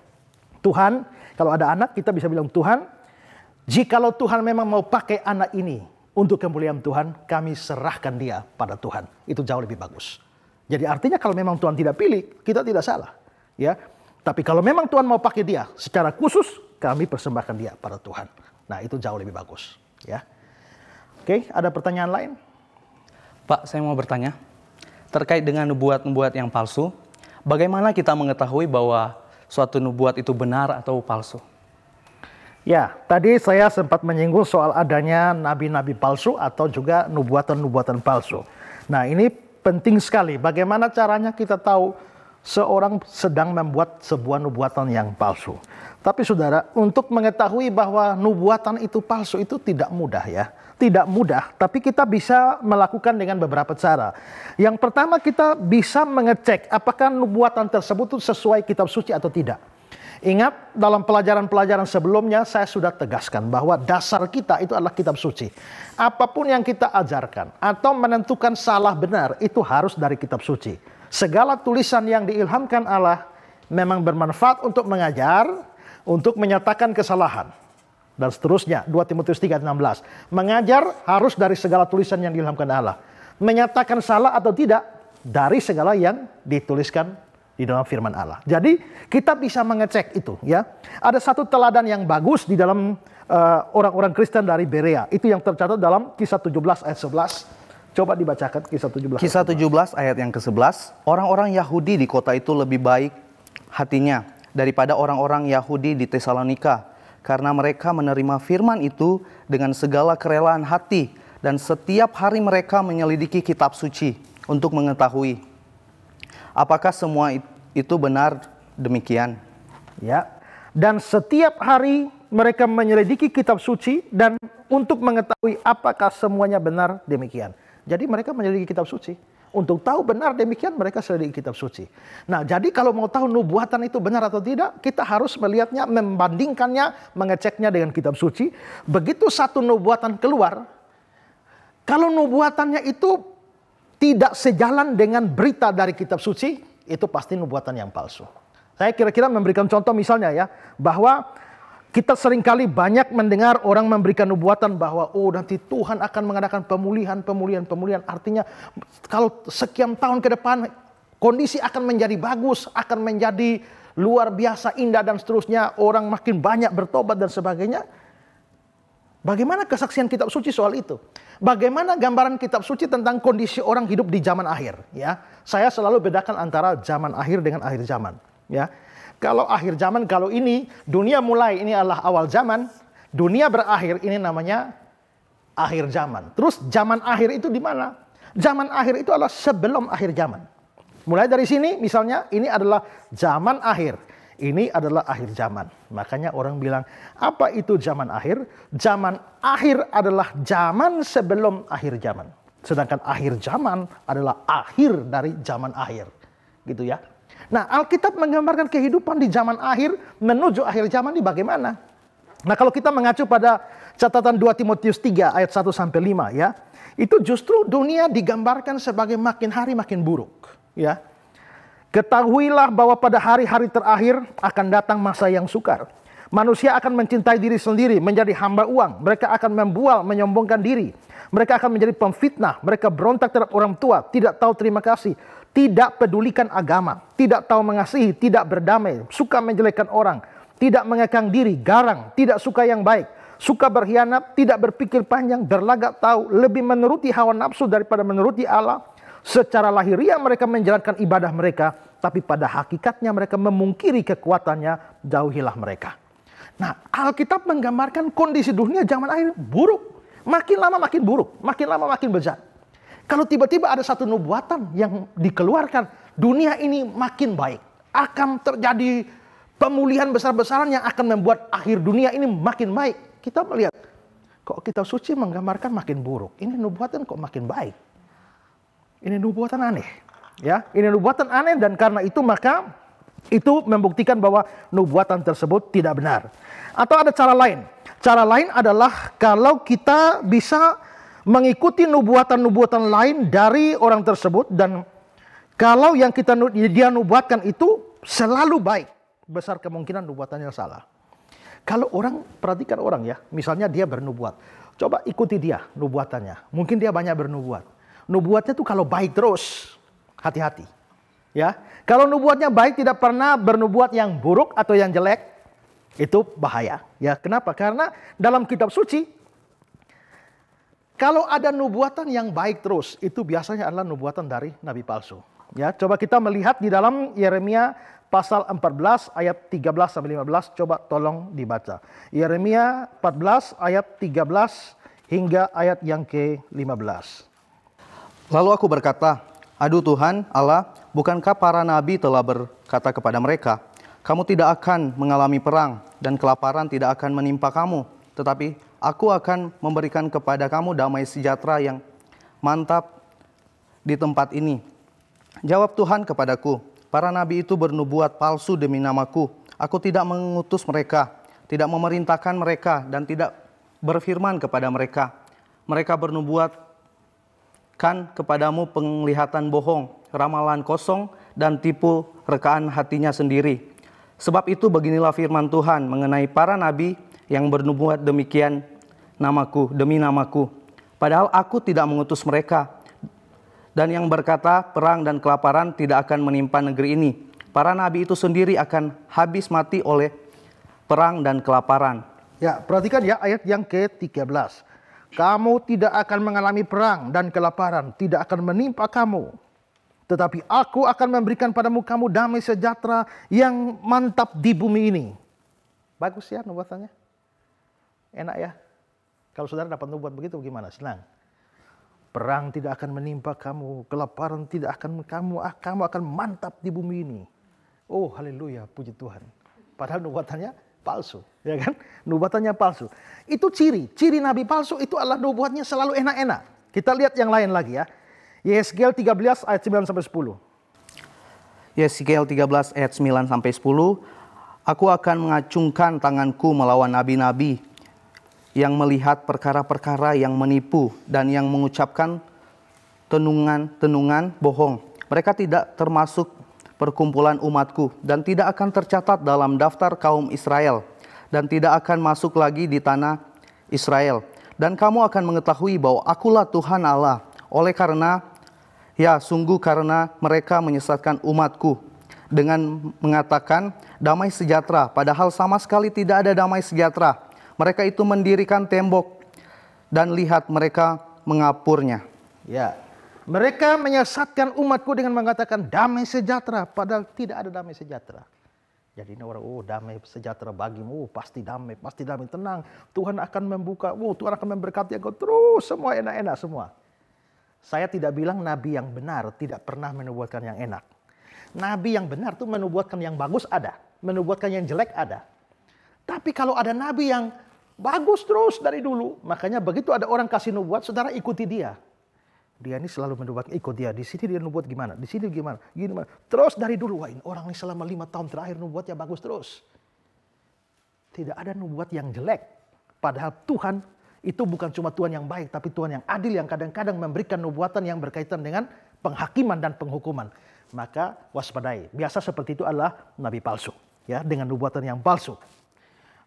Tuhan, kalau ada anak kita bisa bilang, Tuhan, jikalau Tuhan memang mau pakai anak ini untuk kemuliaan Tuhan, kami serahkan dia pada Tuhan. Itu jauh lebih bagus. Jadi artinya kalau memang Tuhan tidak pilih, kita tidak salah, ya. Tapi kalau memang Tuhan mau pakai dia secara khusus, kami persembahkan dia pada Tuhan. Nah, itu jauh lebih bagus, ya. Oke, ada pertanyaan lain? Pak, saya mau bertanya terkait dengan nubuat-nubuat yang palsu. Bagaimana kita mengetahui bahwa suatu nubuat itu benar atau palsu? Ya, tadi saya sempat menyinggung soal adanya nabi-nabi palsu atau juga nubuatan-nubuatan palsu. Nah, ini penting sekali. Bagaimana caranya kita tahu seorang sedang membuat sebuah nubuatan yang palsu. Tapi saudara, untuk mengetahui bahwa nubuatan itu palsu itu tidak mudah ya. Tidak mudah, tapi kita bisa melakukan dengan beberapa cara. Yang pertama, kita bisa mengecek apakah nubuatan tersebut itu sesuai kitab suci atau tidak. Ingat, dalam pelajaran-pelajaran sebelumnya saya sudah tegaskan bahwa dasar kita itu adalah kitab suci. Apapun yang kita ajarkan atau menentukan salah benar itu harus dari kitab suci. Segala tulisan yang diilhamkan Allah memang bermanfaat untuk mengajar, untuk menyatakan kesalahan, dan seterusnya. 2 Timotius 3:16. Mengajar harus dari segala tulisan yang diilhamkan Allah. Menyatakan salah atau tidak dari segala yang dituliskan di dalam firman Allah. Jadi kita bisa mengecek itu ya. Ada satu teladan yang bagus di dalam orang-orang Kristen dari Berea. Itu yang tercatat dalam Kisah 17 ayat 11. Coba dibacakan Kisah 17. Kisah 17 ayat yang ke-11. Orang-orang Yahudi di kota itu lebih baik hatinya daripada orang-orang Yahudi di Tesalonika, karena mereka menerima firman itu dengan segala kerelaan hati, dan setiap hari mereka menyelidiki kitab suci untuk mengetahui apakah semua itu benar demikian. Ya. Dan setiap hari mereka menyelidiki kitab suci dan untuk mengetahui apakah semuanya benar demikian. Jadi mereka menyelidiki kitab suci. Untuk tahu benar demikian mereka selidiki kitab suci. Nah, jadi kalau mau tahu nubuatan itu benar atau tidak, kita harus melihatnya, membandingkannya, mengeceknya dengan kitab suci. Begitu satu nubuatan keluar, kalau nubuatannya itu tidak sejalan dengan berita dari kitab suci, itu pasti nubuatan yang palsu. Saya kira-kira memberikan contoh misalnya ya, bahwa kita seringkali banyak mendengar orang memberikan nubuatan bahwa oh nanti Tuhan akan mengadakan pemulihan. Artinya kalau sekian tahun ke depan kondisi akan menjadi bagus, akan menjadi luar biasa indah dan seterusnya. Orang makin banyak bertobat dan sebagainya. Bagaimana kesaksian kitab suci soal itu? Bagaimana gambaran kitab suci tentang kondisi orang hidup di zaman akhir? Ya, saya selalu bedakan antara zaman akhir dengan akhir zaman. Ya. Kalau akhir zaman, kalau ini dunia mulai, ini adalah awal zaman. Dunia berakhir, ini namanya akhir zaman. Terus zaman akhir itu di mana? Zaman akhir itu adalah sebelum akhir zaman. Mulai dari sini misalnya, ini adalah zaman akhir. Ini adalah akhir zaman. Makanya orang bilang, apa itu zaman akhir? Zaman akhir adalah zaman sebelum akhir zaman. Sedangkan akhir zaman adalah akhir dari zaman akhir. Gitu ya. Nah, Alkitab menggambarkan kehidupan di zaman akhir menuju akhir zaman ini bagaimana? Nah, kalau kita mengacu pada catatan 2 Timotius 3 ayat 1 sampai 5 ya, itu justru dunia digambarkan sebagai makin hari makin buruk, ya. Ketahuilah bahwa pada hari-hari terakhir akan datang masa yang sukar. Manusia akan mencintai diri sendiri, menjadi hamba uang. Mereka akan membual, menyombongkan diri. Mereka akan menjadi pemfitnah. Mereka berontak terhadap orang tua, tidak tahu terima kasih, tidak pedulikan agama, tidak tahu mengasihi, tidak berdamai, suka menjelekkan orang, tidak mengekang diri, garang, tidak suka yang baik, suka berkhianat, tidak berpikir panjang, berlagak tahu, lebih menuruti hawa nafsu daripada menuruti Allah. Secara lahiriah mereka menjalankan ibadah mereka, tapi pada hakikatnya mereka memungkiri kekuatannya, jauhilah mereka. Nah, Alkitab menggambarkan kondisi dunia zaman akhir buruk. Makin lama makin buruk, makin lama makin bejat. Kalau tiba-tiba ada satu nubuatan yang dikeluarkan, dunia ini makin baik. Akan terjadi pemulihan besar-besaran yang akan membuat akhir dunia ini makin baik. Kita melihat, kok kitab suci menggambarkan makin buruk. Ini nubuatan kok makin baik. Ini nubuatan aneh. Ya, ini nubuatan aneh dan karena itu maka itu membuktikan bahwa nubuatan tersebut tidak benar. Atau ada cara lain. Cara lain adalah kalau kita bisa mengikuti nubuatan-nubuatan lain dari orang tersebut dan kalau yang dia nubuatkan itu selalu baik, besar kemungkinan nubuatannya salah. Kalau orang, perhatikan orang ya, misalnya dia bernubuat, coba ikuti dia nubuatannya. Mungkin dia banyak bernubuat. Nubuatnya tuh kalau baik terus, hati-hati. Ya, kalau nubuatnya baik tidak pernah bernubuat yang buruk atau yang jelek, Itu bahaya. Ya, kenapa? Karena dalam kitab suci, kalau ada nubuatan yang baik terus, itu biasanya adalah nubuatan dari nabi palsu. Ya, coba kita melihat di dalam Yeremia pasal 14 ayat 13 sampai 15, coba tolong dibaca. Yeremia 14 ayat 13 hingga ayat yang ke-15. Lalu aku berkata, aduh Tuhan Allah, bukankah para nabi telah berkata kepada mereka, kamu tidak akan mengalami perang dan kelaparan tidak akan menimpa kamu, tetapi aku akan memberikan kepada kamu damai sejahtera yang mantap di tempat ini. Jawab Tuhan kepadaku, para nabi itu bernubuat palsu demi namaku. Aku tidak mengutus mereka, tidak memerintahkan mereka, dan tidak berfirman kepada mereka. Mereka bernubuatkan kepadamu penglihatan bohong, ramalan kosong, dan tipu rekaan hatinya sendiri. Sebab itu beginilah firman Tuhan mengenai para nabi yang bernubuat demikian demi namaku. Padahal aku tidak mengutus mereka. Dan yang berkata perang dan kelaparan tidak akan menimpa negeri ini. Para nabi itu sendiri akan habis mati oleh perang dan kelaparan. Ya, perhatikan ya ayat yang ke-13. Kamu tidak akan mengalami perang dan kelaparan, tidak akan menimpa kamu. Tetapi aku akan memberikan padamu kamu damai sejahtera yang mantap di bumi ini. Bagus ya nubuatannya? Enak ya? Kalau saudara dapat nubuat begitu gimana? Senang. Perang tidak akan menimpa kamu, kelaparan tidak akan kamu akan mantap di bumi ini. Oh haleluya, puji Tuhan. Padahal nubuatannya palsu, ya kan? Nubuatannya palsu. Itu ciri nabi palsu itu adalah nubuatnya selalu enak-enak. Kita lihat yang lain lagi ya. Yesaya 13 ayat 9 sampai 10. Yesaya 13 ayat 9 sampai 10. Aku akan mengacungkan tanganku melawan nabi-nabi yang melihat perkara-perkara yang menipu dan yang mengucapkan tenungan bohong. Mereka tidak termasuk perkumpulan umatku dan tidak akan tercatat dalam daftar kaum Israel dan tidak akan masuk lagi di tanah Israel. Dan kamu akan mengetahui bahwa akulah Tuhan Allah. Oleh karena, sungguh karena mereka menyesatkan umatku dengan mengatakan damai sejahtera, padahal sama sekali tidak ada damai sejahtera. Mereka itu mendirikan tembok dan lihat mereka mengapurnya. Ya, mereka menyesatkan umatku dengan mengatakan damai sejahtera, padahal tidak ada damai sejahtera. Jadi ini orang, damai sejahtera bagimu, pasti damai, tenang. Tuhan akan membuka, Tuhan akan memberkati engkau terus, semua enak-enak semua. Saya tidak bilang nabi yang benar tidak pernah menubuatkan yang enak. Nabi yang benar tuh menubuatkan yang bagus ada, menubuatkan yang jelek ada. Tapi kalau ada nabi yang bagus terus dari dulu, makanya begitu ada orang kasih nubuat, saudara ikuti dia. Dia ini selalu menubuat, ikut dia. Di sini dia nubuat gimana, di sini gimana. Terus dari dulu, ini orang ini selama 5 tahun terakhir nubuatnya bagus terus. Tidak ada nubuat yang jelek. Padahal Tuhan itu bukan cuma Tuhan yang baik, tapi Tuhan yang adil, yang kadang-kadang memberikan nubuatan yang berkaitan dengan penghakiman dan penghukuman. Maka waspadai. Biasa seperti itu adalah nabi palsu, ya, dengan nubuatan yang palsu.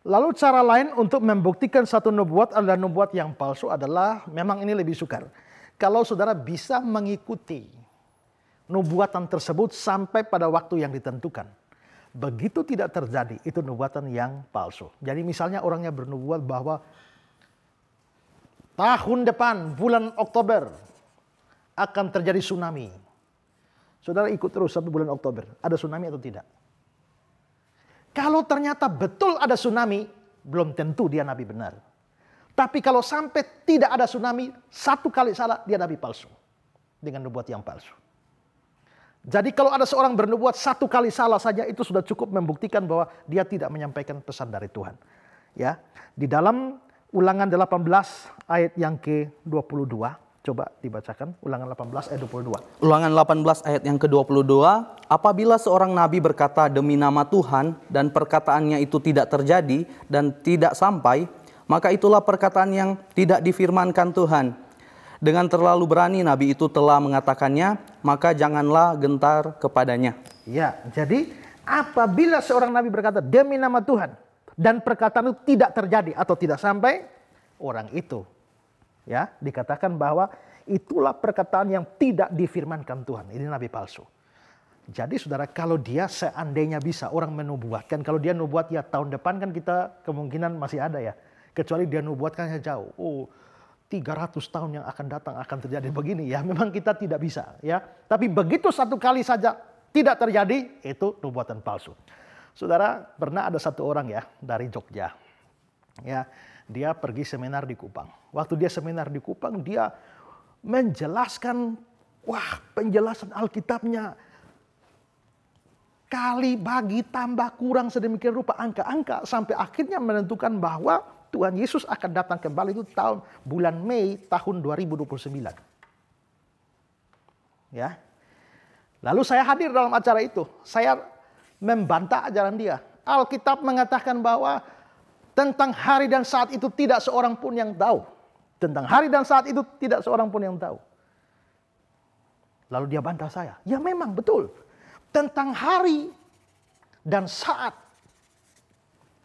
Lalu cara lain untuk membuktikan satu nubuat adalah nubuat yang palsu adalah, memang ini lebih sukar. Kalau saudara bisa mengikuti nubuatan tersebut sampai pada waktu yang ditentukan. Begitu tidak terjadi, itu nubuatan yang palsu. Jadi misalnya orangnya bernubuat bahwa tahun depan, bulan Oktober, akan terjadi tsunami. Saudara ikut terus sampai bulan Oktober. Ada tsunami atau tidak? Kalau ternyata betul ada tsunami, belum tentu dia nabi benar. Tapi kalau sampai tidak ada tsunami, satu kali salah, dia nabi palsu. Dengan nubuat yang palsu. Jadi kalau ada seorang bernubuat satu kali salah saja, itu sudah cukup membuktikan bahwa dia tidak menyampaikan pesan dari Tuhan. Ya, di dalam Ulangan 18 ayat yang ke-22. Coba dibacakan Ulangan 18 ayat 22. Ulangan 18 ayat yang ke-22. Apabila seorang nabi berkata demi nama Tuhan dan perkataannya itu tidak terjadi dan tidak sampai, maka itulah perkataan yang tidak difirmankan Tuhan. Dengan terlalu berani nabi itu telah mengatakannya, maka janganlah gentar kepadanya. Ya, jadi apabila seorang nabi berkata demi nama Tuhan dan perkataan itu tidak terjadi atau tidak sampai, orang itu ya dikatakan bahwa itulah perkataan yang tidak difirmankan Tuhan. Ini nabi palsu. Jadi saudara, kalau dia seandainya bisa orang menubuatkan, kalau dia nubuat ya tahun depan kan kita kemungkinan masih ada ya. Kecuali dia nubuatkannya jauh. Oh, 300 tahun yang akan datang akan terjadi begini ya. Memang kita tidak bisa ya. Tapi begitu satu kali saja tidak terjadi, itu nubuatan palsu. Saudara, pernah ada satu orang ya dari Jogja. Ya, dia pergi seminar di Kupang. Waktu dia seminar di Kupang, dia menjelaskan, wah, penjelasan Alkitabnya kali bagi tambah kurang sedemikian rupa angka-angka sampai akhirnya menentukan bahwa Tuhan Yesus akan datang kembali itu bulan Mei tahun 2029. Ya. Lalu saya hadir dalam acara itu. Saya membantah ajaran dia. Alkitab mengatakan bahwa tentang hari dan saat itu tidak seorang pun yang tahu. Tentang hari dan saat itu tidak seorang pun yang tahu. Lalu dia bantah saya. Ya memang betul. Tentang hari dan saat.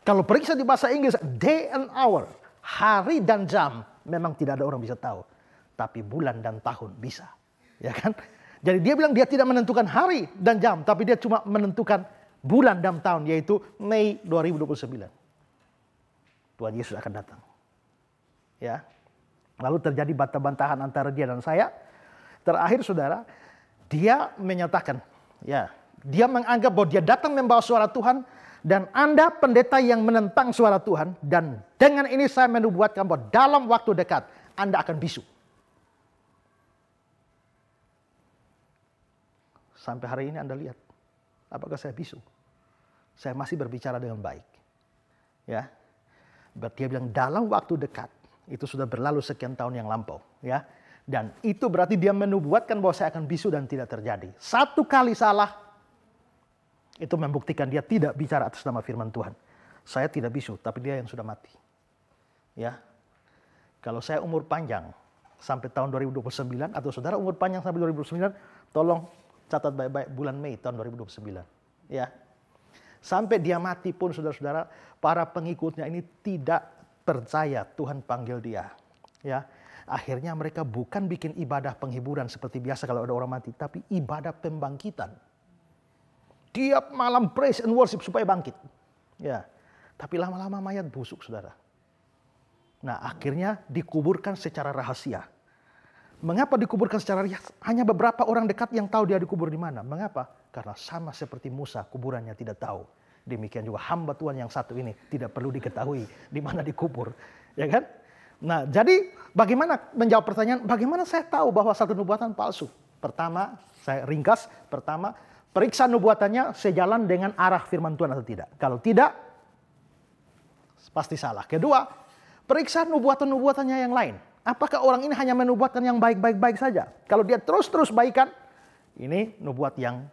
Kalau periksa di bahasa Inggris, day and hour, hari dan jam, memang tidak ada orang bisa tahu. Tapi bulan dan tahun bisa. Ya kan? Jadi dia bilang dia tidak menentukan hari dan jam, tapi dia cuma menentukan bulan dan tahun, yaitu Mei 2029. Tuhan Yesus akan datang. Ya. Lalu terjadi bantah-bantahan antara dia dan saya. Terakhir saudara, dia menyatakan, ya, dia menganggap bahwa dia datang membawa suara Tuhan dan Anda pendeta yang menentang suara Tuhan, dan dengan ini saya menubuatkan bahwa dalam waktu dekat Anda akan bisu. Sampai hari ini Anda lihat, apakah saya bisu? Saya masih berbicara dengan baik. Ya. Dia bilang dalam waktu dekat, itu sudah berlalu sekian tahun yang lampau. Ya. Dan itu berarti dia menubuatkan bahwa saya akan bisu dan tidak terjadi. Satu kali salah, itu membuktikan dia tidak bicara atas nama firman Tuhan. Saya tidak bisu, tapi dia yang sudah mati. Ya. Kalau saya umur panjang sampai tahun 2029, atau saudara umur panjang sampai 2029, tolong catat baik-baik bulan Mei tahun 2029. Ya. Sampai dia mati pun saudara-saudara, para pengikutnya ini tidak percaya Tuhan panggil dia. Ya. Akhirnya mereka bukan bikin ibadah penghiburan seperti biasa kalau ada orang mati, tapi ibadah pembangkitan. Tiap malam praise and worship supaya bangkit. Ya. Tapi lama-lama mayat busuk, saudara. Nah, akhirnya dikuburkan secara rahasia. Mengapa dikuburkan secara rahasia? Hanya beberapa orang dekat yang tahu dia dikubur di mana. Mengapa? Karena sama seperti Musa, kuburannya tidak tahu. Demikian juga hamba Tuhan yang satu ini tidak perlu diketahui di mana dikubur. Ya kan? Nah, jadi bagaimana menjawab pertanyaan, bagaimana saya tahu bahwa satu nubuatan palsu? Pertama, saya ringkas. Pertama, periksa nubuatannya sejalan dengan arah firman Tuhan atau tidak. Kalau tidak, pasti salah. Kedua, periksa nubuatan-nubuatannya yang lain. Apakah orang ini hanya menubuatkan yang baik-baik saja? Kalau dia terus-terus baikan, ini nubuat yang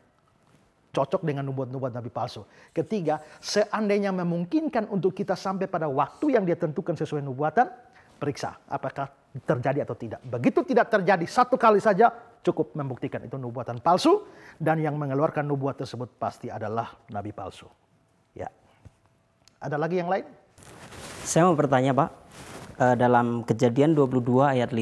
cocok dengan nubuat-nubuat nabi palsu. Ketiga, seandainya memungkinkan untuk kita sampai pada waktu yang dia tentukan sesuai nubuatan, periksa apakah terjadi atau tidak. Begitu tidak terjadi satu kali saja, cukup membuktikan itu nubuatan palsu, dan yang mengeluarkan nubuat tersebut pasti adalah nabi palsu. Ya. Ada lagi yang lain? Saya mau bertanya, Pak, dalam Kejadian 22 ayat 5,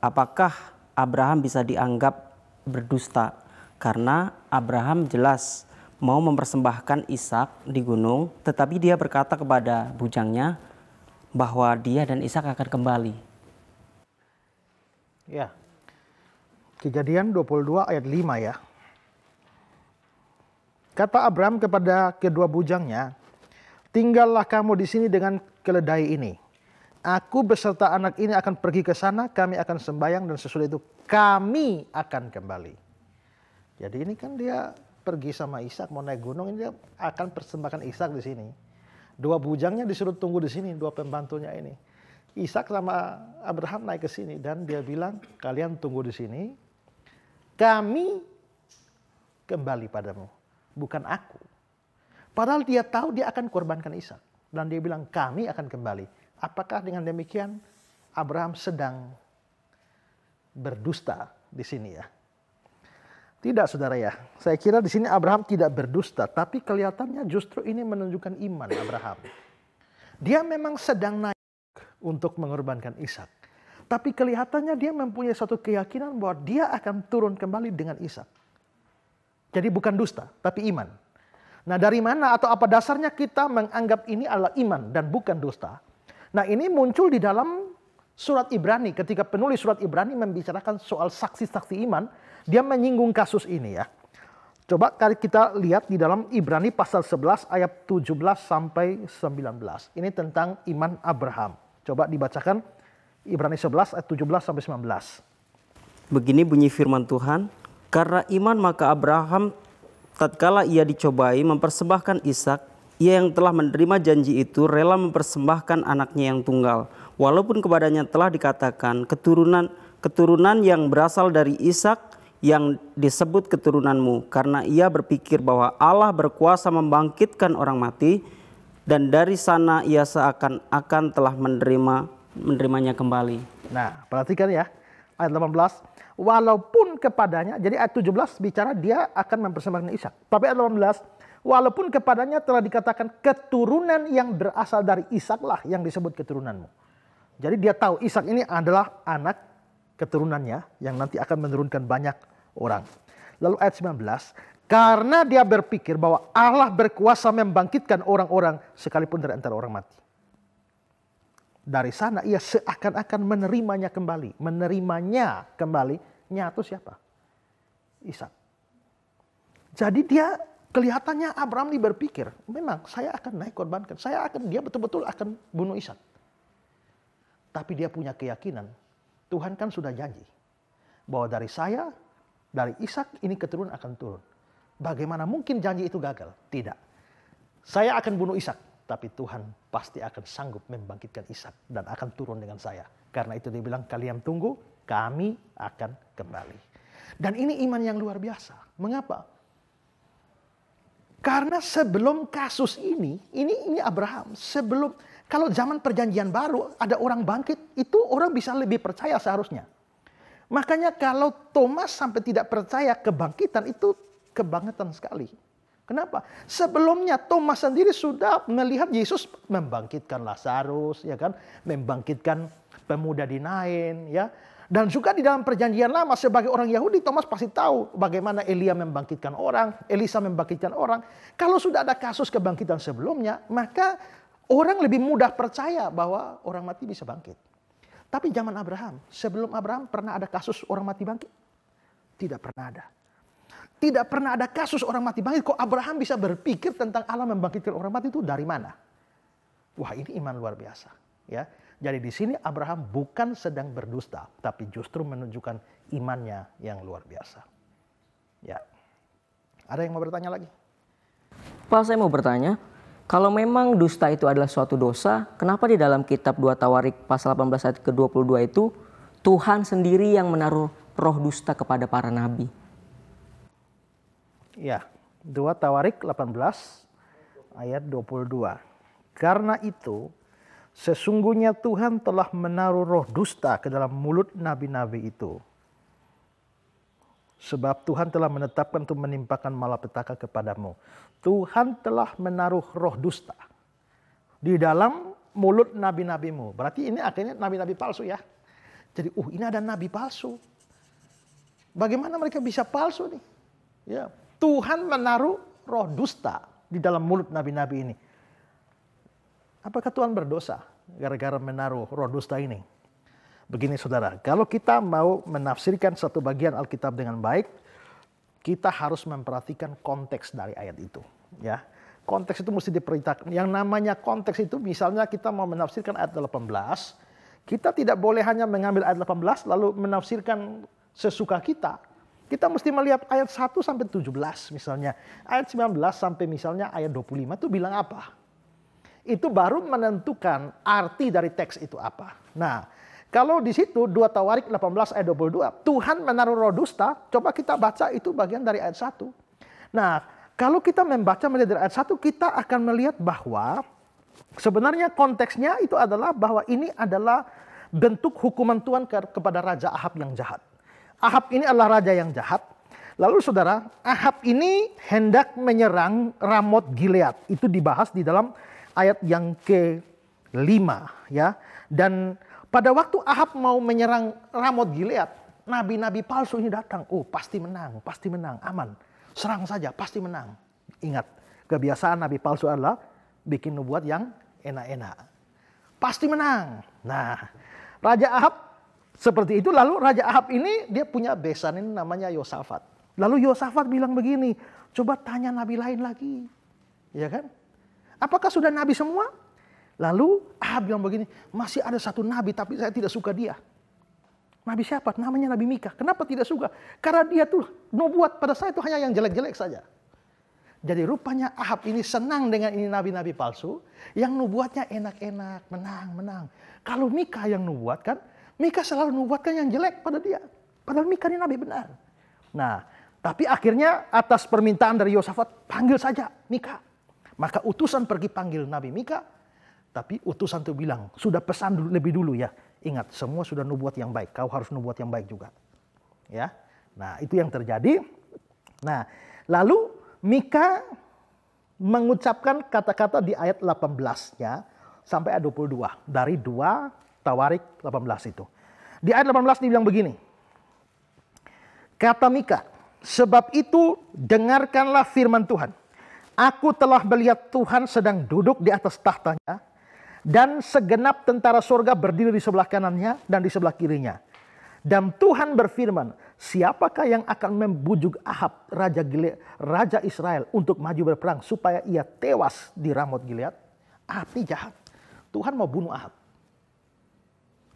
apakah Abraham bisa dianggap berdusta? Karena Abraham jelas mau mempersembahkan Ishak di gunung, tetapi dia berkata kepada bujangnya bahwa dia dan Ishak akan kembali. Ya. Kejadian 22 ayat 5 ya. Kata Abraham kepada kedua bujangnya, tinggallah kamu di sini dengan keledai ini. Aku beserta anak ini akan pergi ke sana, kami akan sembahyang dan sesudah itu kami akan kembali. Jadi ini kan dia pergi sama Ishak mau naik gunung, ini dia akan persembahkan Ishak di sini. Dua bujangnya disuruh tunggu di sini, dua pembantunya ini. Ishak sama Abraham naik ke sini dan dia bilang, kalian tunggu di sini, kami kembali padamu, bukan aku. Padahal dia tahu dia akan korbankan Ishak. Dan dia bilang kami akan kembali. Apakah dengan demikian Abraham sedang berdusta di sini ya? Tidak saudara ya. Saya kira di sini Abraham tidak berdusta. Tapi kelihatannya justru ini menunjukkan iman Abraham. Dia memang sedang naik untuk mengorbankan Ishak. Tapi kelihatannya dia mempunyai suatu keyakinan bahwa dia akan turun kembali dengan Ishak. Jadi bukan dusta, tapi iman. Nah, dari mana atau apa dasarnya kita menganggap ini adalah iman dan bukan dusta? Nah, ini muncul di dalam surat Ibrani. Ketika penulis surat Ibrani membicarakan soal saksi-saksi iman, dia menyinggung kasus ini ya. Coba kita lihat di dalam Ibrani pasal 11 ayat 17 sampai 19. Ini tentang iman Abraham. Coba dibacakan Ibrani 11 ayat 17 sampai 19. Begini bunyi firman Tuhan, karena iman maka Abraham tatkala ia dicobai mempersembahkan Ishak, ia yang telah menerima janji itu rela mempersembahkan anaknya yang tunggal. Walaupun kepadanya telah dikatakan keturunan yang berasal dari Ishak yang disebut keturunanmu, karena ia berpikir bahwa Allah berkuasa membangkitkan orang mati, dan dari sana ia seakan-akan telah menerimanya kembali. Nah, perhatikan ya, ayat 18. Walaupun kepadanya, jadi ayat 17 bicara dia akan mempersembahkan Ishak. Tapi ayat 18, walaupun kepadanya telah dikatakan keturunan yang berasal dari Ishak lah yang disebut keturunanmu. Jadi dia tahu Ishak ini adalah anak keturunannya yang nanti akan menurunkan banyak orang. Lalu ayat 19, karena dia berpikir bahwa Allah berkuasa membangkitkan orang-orang sekalipun dari antara orang mati. Dari sana ia seakan-akan menerimanya kembali. Menerimanya kembali, nyatu siapa? Ishak. Jadi dia kelihatannya Abraham ini berpikir, memang saya akan naik korbankan. Dia betul-betul akan bunuh Ishak. Tapi dia punya keyakinan, Tuhan kan sudah janji. Bahwa dari saya, dari Ishak ini keturunan akan turun. Bagaimana mungkin janji itu gagal? Tidak. Saya akan bunuh Ishak. Tapi Tuhan pasti akan sanggup membangkitkan Ishak dan akan turun dengan saya. Karena itu dia bilang, kalian tunggu, kami akan kembali. Dan ini iman yang luar biasa. Mengapa? Karena sebelum kasus ini Abraham. Kalau zaman perjanjian baru ada orang bangkit, itu orang bisa lebih percaya seharusnya. Makanya kalau Thomas sampai tidak percaya kebangkitan, itu kebangetan sekali. Kenapa? Sebelumnya Thomas sendiri sudah melihat Yesus membangkitkan Lazarus, ya kan? Membangkitkan pemuda di Nain, ya. Dan juga di dalam perjanjian lama sebagai orang Yahudi, Thomas pasti tahu bagaimana Elia membangkitkan orang, Elisa membangkitkan orang. Kalau sudah ada kasus kebangkitan sebelumnya, maka orang lebih mudah percaya bahwa orang mati bisa bangkit. Tapi zaman Abraham, sebelum Abraham pernah ada kasus orang mati bangkit? Tidak pernah ada. Tidak pernah ada kasus orang mati bangkit. Kok Abraham bisa berpikir tentang Allah membangkitkan orang mati itu dari mana? Wah, ini iman luar biasa. Ya, jadi di sini Abraham bukan sedang berdusta, tapi justru menunjukkan imannya yang luar biasa. Ya, ada yang mau bertanya lagi? Pak, saya mau bertanya, kalau memang dusta itu adalah suatu dosa, kenapa di dalam kitab 2 Tawarik pasal 18 ayat ke-22 itu Tuhan sendiri yang menaruh roh dusta kepada para nabi? Ya, 2 Tawarik 18 ayat 22. Karena itu sesungguhnya Tuhan telah menaruh roh dusta ke dalam mulut nabi-nabi itu. Sebab Tuhan telah menetapkan untuk menimpakan malapetaka kepadamu. Tuhan telah menaruh roh dusta di dalam mulut nabi-nabimu. Berarti ini akhirnya nabi-nabi palsu ya. Jadi ini ada nabi palsu. Bagaimana mereka bisa palsu nih? Ya, Tuhan menaruh roh dusta di dalam mulut nabi-nabi ini. Apakah Tuhan berdosa gara-gara menaruh roh dusta ini? Begini saudara, kalau kita mau menafsirkan satu bagian Alkitab dengan baik, kita harus memperhatikan konteks dari ayat itu. Ya, konteks itu mesti diperhatikan. Yang namanya konteks itu, misalnya kita mau menafsirkan ayat 18, kita tidak boleh hanya mengambil ayat 18 lalu menafsirkan sesuka kita. Kita mesti melihat ayat 1 sampai 17 misalnya. Ayat 19 sampai misalnya ayat 25 itu bilang apa? Itu baru menentukan arti dari teks itu apa. Nah, kalau di situ 2 Tawarik 18 ayat 22, Tuhan menaruh roh dusta, coba kita baca itu bagian dari ayat 1. Nah, kalau kita membaca dari ayat 1, kita akan melihat bahwa sebenarnya konteksnya itu adalah bahwa ini adalah bentuk hukuman Tuhan kepada Raja Ahab yang jahat. Ahab ini adalah raja yang jahat. Lalu saudara, Ahab ini hendak menyerang Ramot Gilead. Itu dibahas di dalam ayat yang ke-5 ya. Dan pada waktu Ahab mau menyerang Ramot Gilead, nabi-nabi palsu ini datang. Oh, pasti menang, aman. serang saja, pasti menang. Ingat, kebiasaan nabi palsu adalah bikin nubuat yang enak-enak. Pasti menang. Nah, Raja Ahab seperti itu. Lalu Raja Ahab ini dia punya besan ini namanya Yosafat. Lalu Yosafat bilang begini, coba tanya nabi lain lagi. Ya kan? Apakah sudah nabi semua? Lalu Ahab bilang begini, masih ada satu nabi tapi saya tidak suka dia. Nabi siapa? Namanya Nabi Mika. Kenapa tidak suka? Karena dia tuh nubuat pada saya itu hanya yang jelek-jelek saja. Jadi rupanya Ahab ini senang dengan ini nabi-nabi palsu yang nubuatnya enak-enak, menang. Kalau Mika yang nubuatkan, Mika selalu nubuatkan yang jelek pada dia. Padahal Mika ini nabi benar. Nah, tapi akhirnya atas permintaan dari Yosafat, panggil saja Mika. Maka utusan pergi panggil Nabi Mika. Tapi utusan itu bilang, sudah pesan dulu, lebih dulu ya. Ingat, semua sudah nubuat yang baik. Kau harus nubuat yang baik juga. Ya. Nah, itu yang terjadi. Nah, lalu Mika mengucapkan kata-kata di ayat 18-nya sampai ayat 22. Dari 2 Tawarik 18 itu. Di ayat 18 dibilang begini. Kata Mika, sebab itu dengarkanlah firman Tuhan. Aku telah melihat Tuhan sedang duduk di atas tahtanya, dan segenap tentara surga berdiri di sebelah kanannya dan di sebelah kirinya. Dan Tuhan berfirman, siapakah yang akan membujuk Ahab, Raja Israel, untuk maju berperang supaya ia tewas di Ramot Gilead? Ahab ini jahat. Tuhan mau bunuh Ahab.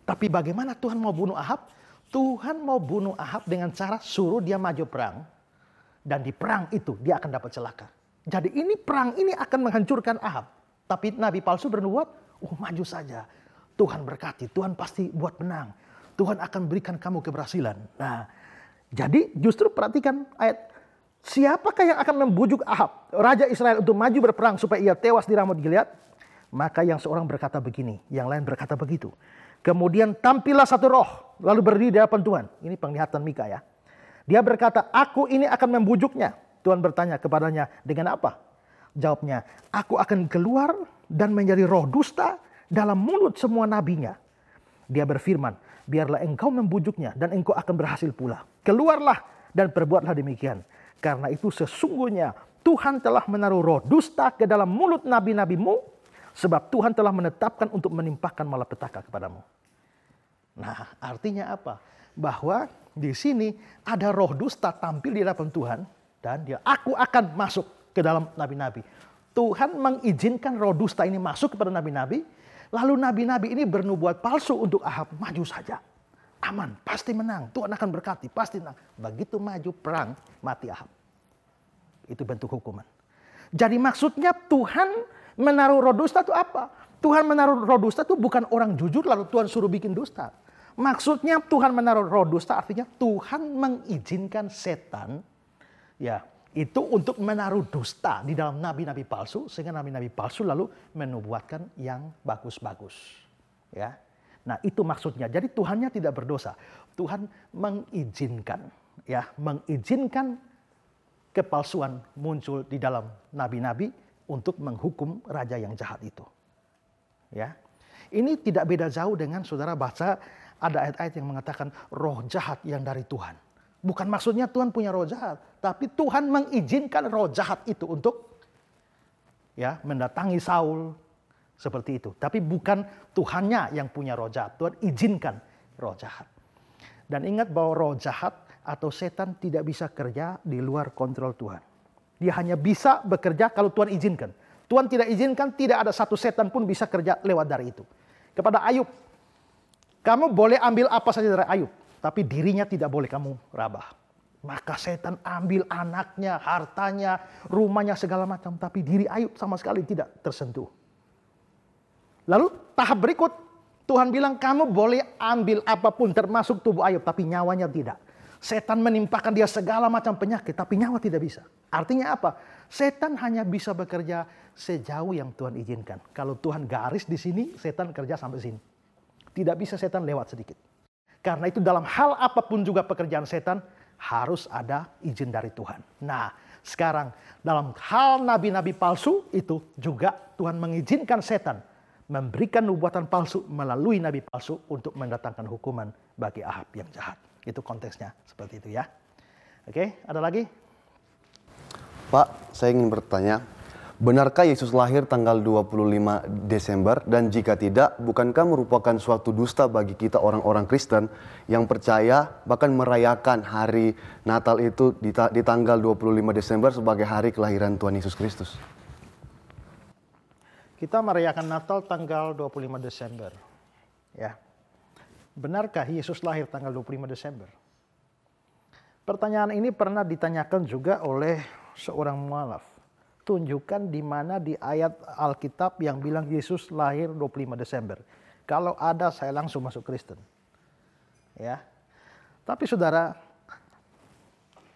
Tapi bagaimana Tuhan mau bunuh Ahab? Tuhan mau bunuh Ahab dengan cara suruh dia maju perang. Dan di perang itu dia akan dapat celaka. Jadi ini perang ini akan menghancurkan Ahab. Tapi nabi palsu bernubuat, maju saja. Tuhan berkati, Tuhan pasti buat menang. Tuhan akan berikan kamu keberhasilan. Nah, jadi justru perhatikan ayat. Siapakah yang akan membujuk Ahab, Raja Israel, untuk maju berperang supaya ia tewas di Ramot Gilead? Maka yang seorang berkata begini, yang lain berkata begitu. Kemudian tampillah satu roh, lalu berdiri di hadapan Tuhan. Ini penglihatan Mika ya. Dia berkata, aku ini akan membujuknya. Tuhan bertanya kepadanya, dengan apa? Jawabnya, aku akan keluar dan menjadi roh dusta dalam mulut semua nabinya. Dia berfirman, biarlah engkau membujuknya dan engkau akan berhasil pula. Keluarlah dan perbuatlah demikian. Karena itu sesungguhnya Tuhan telah menaruh roh dusta ke dalam mulut nabi-nabimu, sebab Tuhan telah menetapkan untuk menimpakan malapetaka kepadamu. Nah, artinya apa? Bahwa di sini ada roh dusta tampil di hadapan Tuhan dan dia, aku akan masuk ke dalam nabi-nabi. Tuhan mengizinkan roh dusta ini masuk kepada nabi-nabi. Lalu nabi-nabi ini bernubuat palsu untuk Ahab. Maju saja. Aman. Pasti menang. Tuhan akan berkati. Pasti menang. Begitu maju perang, mati Ahab. Itu bentuk hukuman. Jadi maksudnya Tuhan menaruh roh dusta itu apa? Tuhan menaruh roh dusta itu bukan orang jujur lalu Tuhan suruh bikin dusta. Maksudnya Tuhan menaruh roh dusta artinya Tuhan mengizinkan setan ya itu untuk menaruh dusta di dalam nabi-nabi palsu sehingga nabi-nabi palsu lalu menubuatkan yang bagus-bagus. Ya. Nah, itu maksudnya. Jadi Tuhannya tidak berdosa. Tuhan mengizinkan kepalsuan muncul di dalam nabi-nabi untuk menghukum raja yang jahat itu. Ya. Ini tidak beda jauh dengan saudara baca ada ayat-ayat yang mengatakan roh jahat yang dari Tuhan. Bukan maksudnya Tuhan punya roh jahat, tapi Tuhan mengizinkan roh jahat itu untuk ya mendatangi Saul seperti itu. Tapi bukan Tuhannya yang punya roh jahat, Tuhan izinkan roh jahat. Dan ingat bahwa roh jahat atau setan tidak bisa kerja di luar kontrol Tuhan. Dia hanya bisa bekerja kalau Tuhan izinkan. Tuhan tidak izinkan, tidak ada satu setan pun bisa kerja lewat dari itu. Kepada Ayub, kamu boleh ambil apa saja dari Ayub, tapi dirinya tidak boleh kamu rabah. Maka setan ambil anaknya, hartanya, rumahnya, segala macam. Tapi diri Ayub sama sekali tidak tersentuh. Lalu tahap berikut, Tuhan bilang kamu boleh ambil apapun termasuk tubuh Ayub, tapi nyawanya tidak. Setan menimpakan dia segala macam penyakit, tapi nyawa tidak bisa. Artinya apa? Setan hanya bisa bekerja sejauh yang Tuhan izinkan. Kalau Tuhan garis di sini, setan kerja sampai sini. Tidak bisa setan lewat sedikit. Karena itu dalam hal apapun juga pekerjaan setan harus ada izin dari Tuhan. Nah, sekarang dalam hal nabi-nabi palsu itu juga Tuhan mengizinkan setan memberikan nubuatan palsu melalui nabi palsu untuk mendatangkan hukuman bagi Ahab yang jahat. Itu konteksnya seperti itu ya. Oke, ada lagi? Pak, saya ingin bertanya, benarkah Yesus lahir tanggal 25 Desember? Dan jika tidak, bukankah merupakan suatu dusta bagi kita orang-orang Kristen yang percaya bahkan merayakan hari Natal itu di tanggal 25 Desember sebagai hari kelahiran Tuhan Yesus Kristus? Kita merayakan Natal tanggal 25 Desember. Ya. Benarkah Yesus lahir tanggal 25 Desember? Pertanyaan ini pernah ditanyakan juga oleh seorang mualaf. Tunjukkan di mana di ayat Alkitab yang bilang Yesus lahir 25 Desember. Kalau ada, saya langsung masuk Kristen. Ya. Tapi saudara,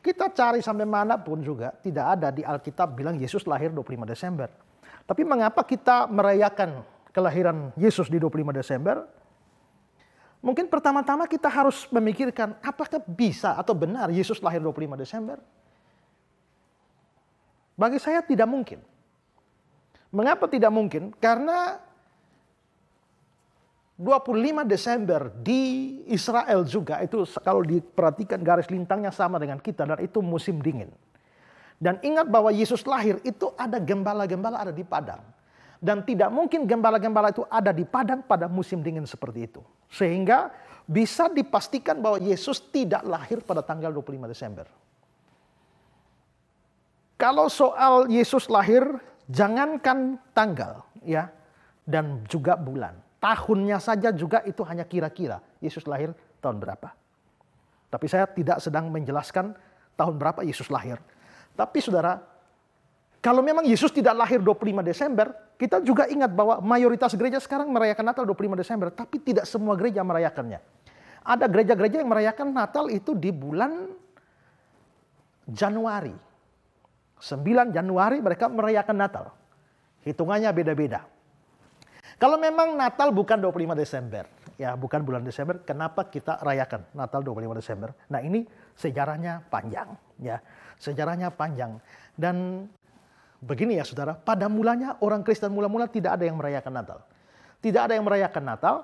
kita cari sampai manapun juga tidak ada di Alkitab bilang Yesus lahir 25 Desember. Tapi mengapa kita merayakan kelahiran Yesus di 25 Desember? Mungkin pertama-tama kita harus memikirkan apakah bisa atau benar Yesus lahir 25 Desember? Bagi saya tidak mungkin. Mengapa tidak mungkin? Karena 25 Desember di Israel juga itu kalau diperhatikan garis lintangnya sama dengan kita dan itu musim dingin. Dan ingat bahwa Yesus lahir itu ada gembala-gembala ada di padang. Dan tidak mungkin gembala-gembala itu ada di padang pada musim dingin seperti itu. Sehingga bisa dipastikan bahwa Yesus tidak lahir pada tanggal 25 Desember. Kalau soal Yesus lahir, jangankan tanggal ya dan juga bulan. Tahunnya saja juga itu hanya kira-kira. Yesus lahir tahun berapa. Tapi saya tidak sedang menjelaskan tahun berapa Yesus lahir. Tapi saudara, kalau memang Yesus tidak lahir 25 Desember, kita juga ingat bahwa mayoritas gereja sekarang merayakan Natal 25 Desember. Tapi tidak semua gereja merayakannya. Ada gereja-gereja yang merayakan Natal itu di bulan Januari. 9 Januari mereka merayakan Natal. Hitungannya beda-beda. Kalau memang Natal bukan 25 Desember, ya bukan bulan Desember, kenapa kita rayakan Natal 25 Desember? Nah ini sejarahnya panjang, ya sejarahnya panjang. Dan begini ya saudara, pada mulanya orang Kristen mula-mula tidak ada yang merayakan Natal. Tidak ada yang merayakan Natal.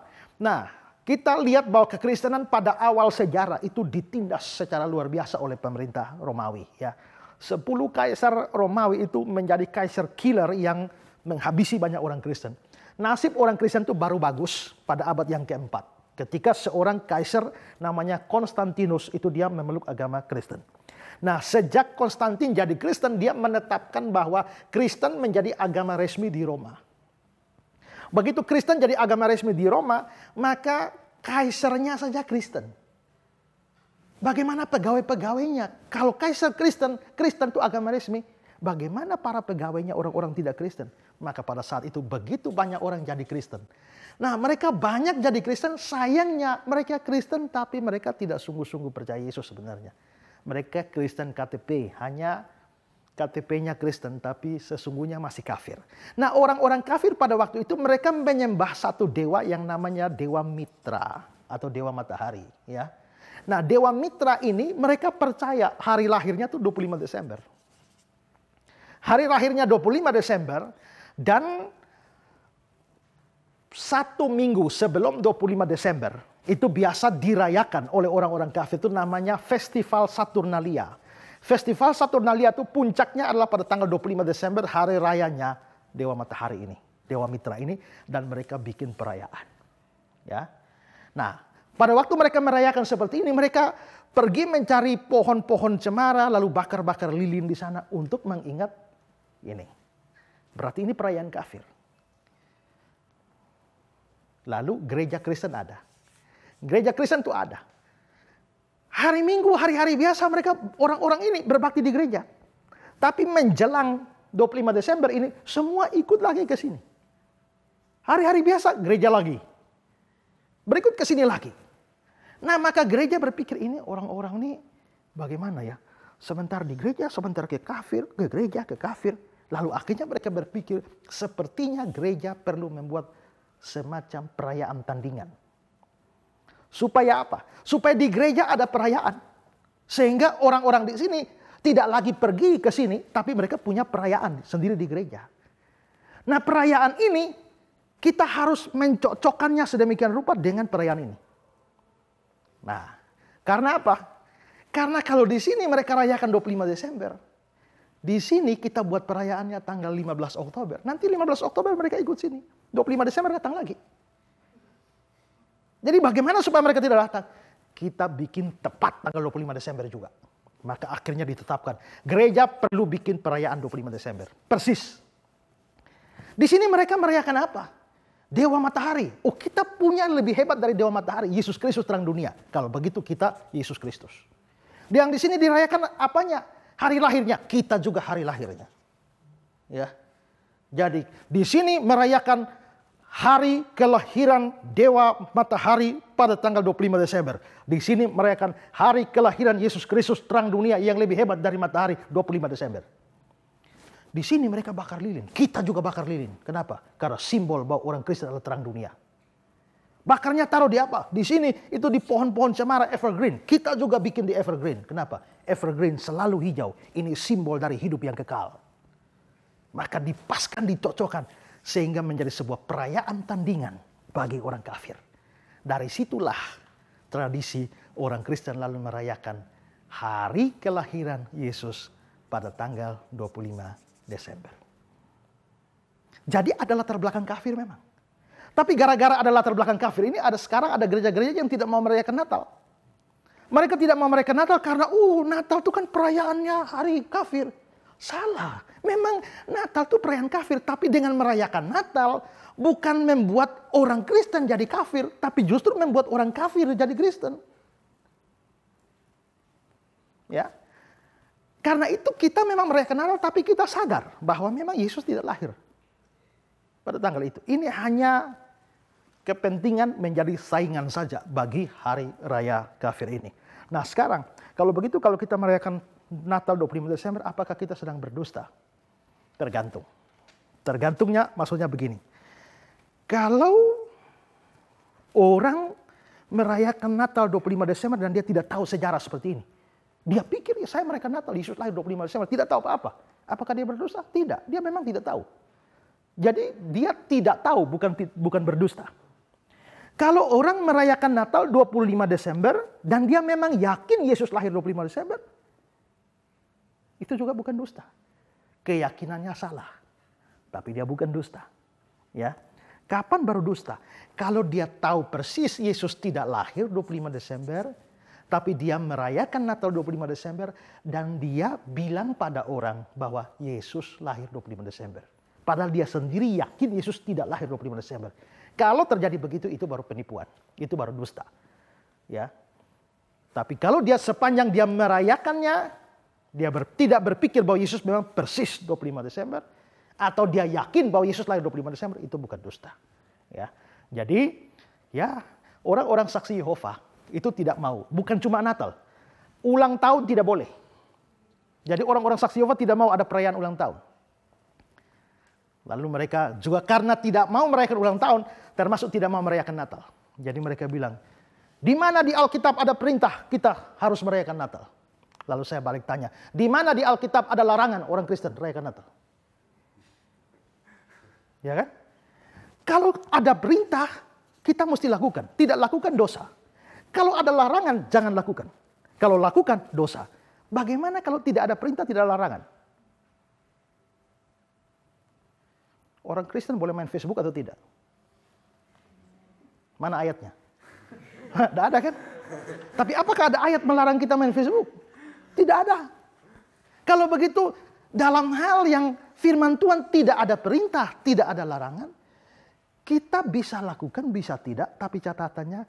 Nah kita lihat bahwa kekristenan pada awal sejarah itu ditindas secara luar biasa oleh pemerintah Romawi, ya. 10 kaisar Romawi itu menjadi kaisar killer yang menghabisi banyak orang Kristen. Nasib orang Kristen itu baru bagus pada abad yang keempat. Ketika seorang kaisar namanya Konstantinus itu dia memeluk agama Kristen. Nah sejak Konstantin jadi Kristen dia menetapkan bahwa Kristen menjadi agama resmi di Roma. Begitu Kristen jadi agama resmi di Roma maka kaisarnya saja Kristen. Bagaimana pegawai-pegawainya? Kalau kaisar Kristen, Kristen itu agama resmi. Bagaimana para pegawainya orang-orang tidak Kristen? Maka pada saat itu begitu banyak orang jadi Kristen. Nah mereka banyak jadi Kristen, sayangnya mereka Kristen tapi mereka tidak sungguh-sungguh percaya Yesus sebenarnya. Mereka Kristen KTP, hanya KTP-nya Kristen tapi sesungguhnya masih kafir. Nah orang-orang kafir pada waktu itu mereka menyembah satu dewa yang namanya Dewa Mitra atau Dewa Matahari. Ya. Nah Dewa Mitra ini mereka percaya hari lahirnya itu 25 Desember. Hari lahirnya 25 Desember dan 1 minggu sebelum 25 Desember itu biasa dirayakan oleh orang-orang kafir itu namanya Festival Saturnalia. Festival Saturnalia itu puncaknya adalah pada tanggal 25 Desember hari rayanya Dewa Matahari ini, Dewa Mitra ini dan mereka bikin perayaan. Ya. Nah, pada waktu mereka merayakan seperti ini, mereka pergi mencari pohon-pohon cemara, lalu bakar-bakar lilin di sana untuk mengingat ini. Berarti ini perayaan kafir. Lalu gereja Kristen ada. Gereja Kristen itu ada. Hari Minggu, hari-hari biasa mereka orang-orang ini berbakti di gereja. Tapi menjelang 25 Desember ini, semua ikut lagi ke sini. Hari-hari biasa, gereja lagi. Berikut ke sini lagi. Nah maka gereja berpikir ini orang-orang ini bagaimana ya. Sebentar di gereja, sebentar ke kafir, ke gereja, ke kafir. Lalu akhirnya mereka berpikir sepertinya gereja perlu membuat semacam perayaan tandingan. Supaya apa? Supaya di gereja ada perayaan. Sehingga orang-orang di sini tidak lagi pergi ke sini, tapi mereka punya perayaan sendiri di gereja. Nah perayaan ini kita harus mencocokkannya sedemikian rupa dengan perayaan ini. Nah, karena apa? Karena kalau di sini mereka rayakan 25 Desember. Di sini kita buat perayaannya tanggal 15 Oktober. Nanti 15 Oktober mereka ikut sini. 25 Desember datang lagi. Jadi bagaimana supaya mereka tidak datang? Kita bikin tepat tanggal 25 Desember juga. Maka akhirnya ditetapkan. Gereja perlu bikin perayaan 25 Desember. Persis. Di sini mereka merayakan apa? Dewa matahari. Oh, kita punya lebih hebat dari dewa matahari. Yesus Kristus terang dunia. Kalau begitu kita Yesus Kristus. Yang di sini dirayakan apanya? Hari lahirnya. Kita juga hari lahirnya. Ya. Jadi di sini merayakan hari kelahiran dewa matahari pada tanggal 25 Desember. Di sini merayakan hari kelahiran Yesus Kristus terang dunia yang lebih hebat dari matahari 25 Desember. Di sini mereka bakar lilin. Kita juga bakar lilin. Kenapa? Karena simbol bahwa orang Kristen adalah terang dunia. Bakarnya taruh di apa? Di sini itu di pohon-pohon cemara evergreen. Kita juga bikin di evergreen. Kenapa? Evergreen selalu hijau. Ini simbol dari hidup yang kekal. Maka dipaskan, dicocokkan. Sehingga menjadi sebuah perayaan tandingan bagi orang kafir. Dari situlah tradisi orang Kristen lalu merayakan hari kelahiran Yesus pada tanggal 25 Desember. Jadi ada latar belakang kafir memang. Tapi gara-gara ada latar belakang kafir ini sekarang ada gereja-gereja yang tidak mau merayakan Natal. Mereka tidak mau merayakan Natal karena Natal itu kan perayaannya hari kafir. Salah. Memang Natal itu perayaan kafir, tapi dengan merayakan Natal bukan membuat orang Kristen jadi kafir, tapi justru membuat orang kafir jadi Kristen. Ya. Karena itu kita memang merayakan Natal, tapi kita sadar bahwa memang Yesus tidak lahir pada tanggal itu. Ini hanya kepentingan menjadi saingan saja bagi hari raya kafir ini. Nah sekarang, kalau begitu kalau kita merayakan Natal 25 Desember, apakah kita sedang berdusta? Tergantung. Tergantungnya maksudnya begini. Kalau orang merayakan Natal 25 Desember dan dia tidak tahu sejarah seperti ini. Dia pikir ya saya merayakan Natal, Yesus lahir 25 Desember, tidak tahu apa-apa. Apakah dia berdusta? Tidak, dia memang tidak tahu. Jadi dia tidak tahu, bukan berdusta. Kalau orang merayakan Natal 25 Desember dan dia memang yakin Yesus lahir 25 Desember, itu juga bukan dusta. Keyakinannya salah, tapi dia bukan dusta. Ya. Kapan baru dusta? Kalau dia tahu persis Yesus tidak lahir 25 Desember, tapi dia merayakan Natal 25 Desember dan dia bilang pada orang bahwa Yesus lahir 25 Desember. Padahal dia sendiri yakin Yesus tidak lahir 25 Desember. Kalau terjadi begitu itu baru penipuan, itu baru dusta. Ya. Tapi kalau dia sepanjang dia merayakannya, dia tidak berpikir bahwa Yesus memang persis 25 Desember. Atau dia yakin bahwa Yesus lahir 25 Desember, itu bukan dusta. Ya. Jadi, ya orang-orang saksi Yehova itu tidak mau. Bukan cuma Natal. Ulang tahun tidak boleh. Jadi orang-orang saksi Yehova tidak mau ada perayaan ulang tahun. Lalu mereka juga karena tidak mau merayakan ulang tahun, termasuk tidak mau merayakan Natal. Jadi mereka bilang, di mana di Alkitab ada perintah kita harus merayakan Natal? Lalu saya balik tanya, di mana di Alkitab ada larangan orang Kristen merayakan Natal? Ya kan? Kalau ada perintah, kita mesti lakukan. Tidak lakukan dosa. Kalau ada larangan, jangan lakukan. Kalau lakukan, dosa. Bagaimana kalau tidak ada perintah, tidak ada larangan? Orang Kristen boleh main Facebook atau tidak? Mana ayatnya? Tidak ada kan? Tapi apakah ada ayat melarang kita main Facebook? Tidak ada. Kalau begitu, dalam hal yang firman Tuhan tidak ada perintah, tidak ada larangan, kita bisa lakukan, bisa tidak, tapi catatannya,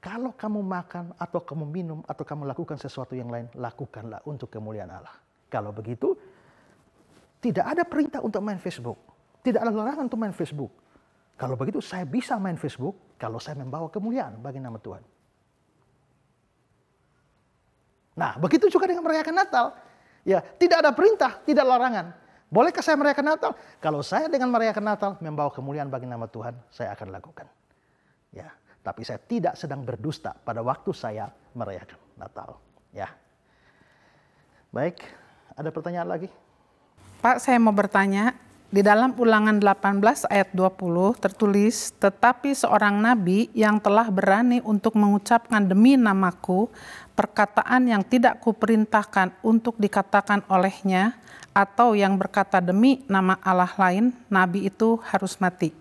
kalau kamu makan atau kamu minum atau kamu lakukan sesuatu yang lain, lakukanlah untuk kemuliaan Allah. Kalau begitu, tidak ada perintah untuk main Facebook. Tidak ada larangan untuk main Facebook. Kalau begitu saya bisa main Facebook kalau saya membawa kemuliaan bagi nama Tuhan. Nah, begitu juga dengan merayakan Natal. Ya, tidak ada perintah, tidak larangan. Bolehkah saya merayakan Natal? Kalau saya dengan merayakan Natal membawa kemuliaan bagi nama Tuhan, saya akan lakukan. Ya, tapi saya tidak sedang berdusta pada waktu saya merayakan Natal. Ya. Baik, ada pertanyaan lagi? Pak, saya mau bertanya, Di dalam Ulangan 18 ayat 20 tertulis, tetapi seorang nabi yang telah berani untuk mengucapkan demi namaku perkataan yang tidak kuperintahkan untuk dikatakan olehnya, atau yang berkata demi nama Allah lain, nabi itu harus mati.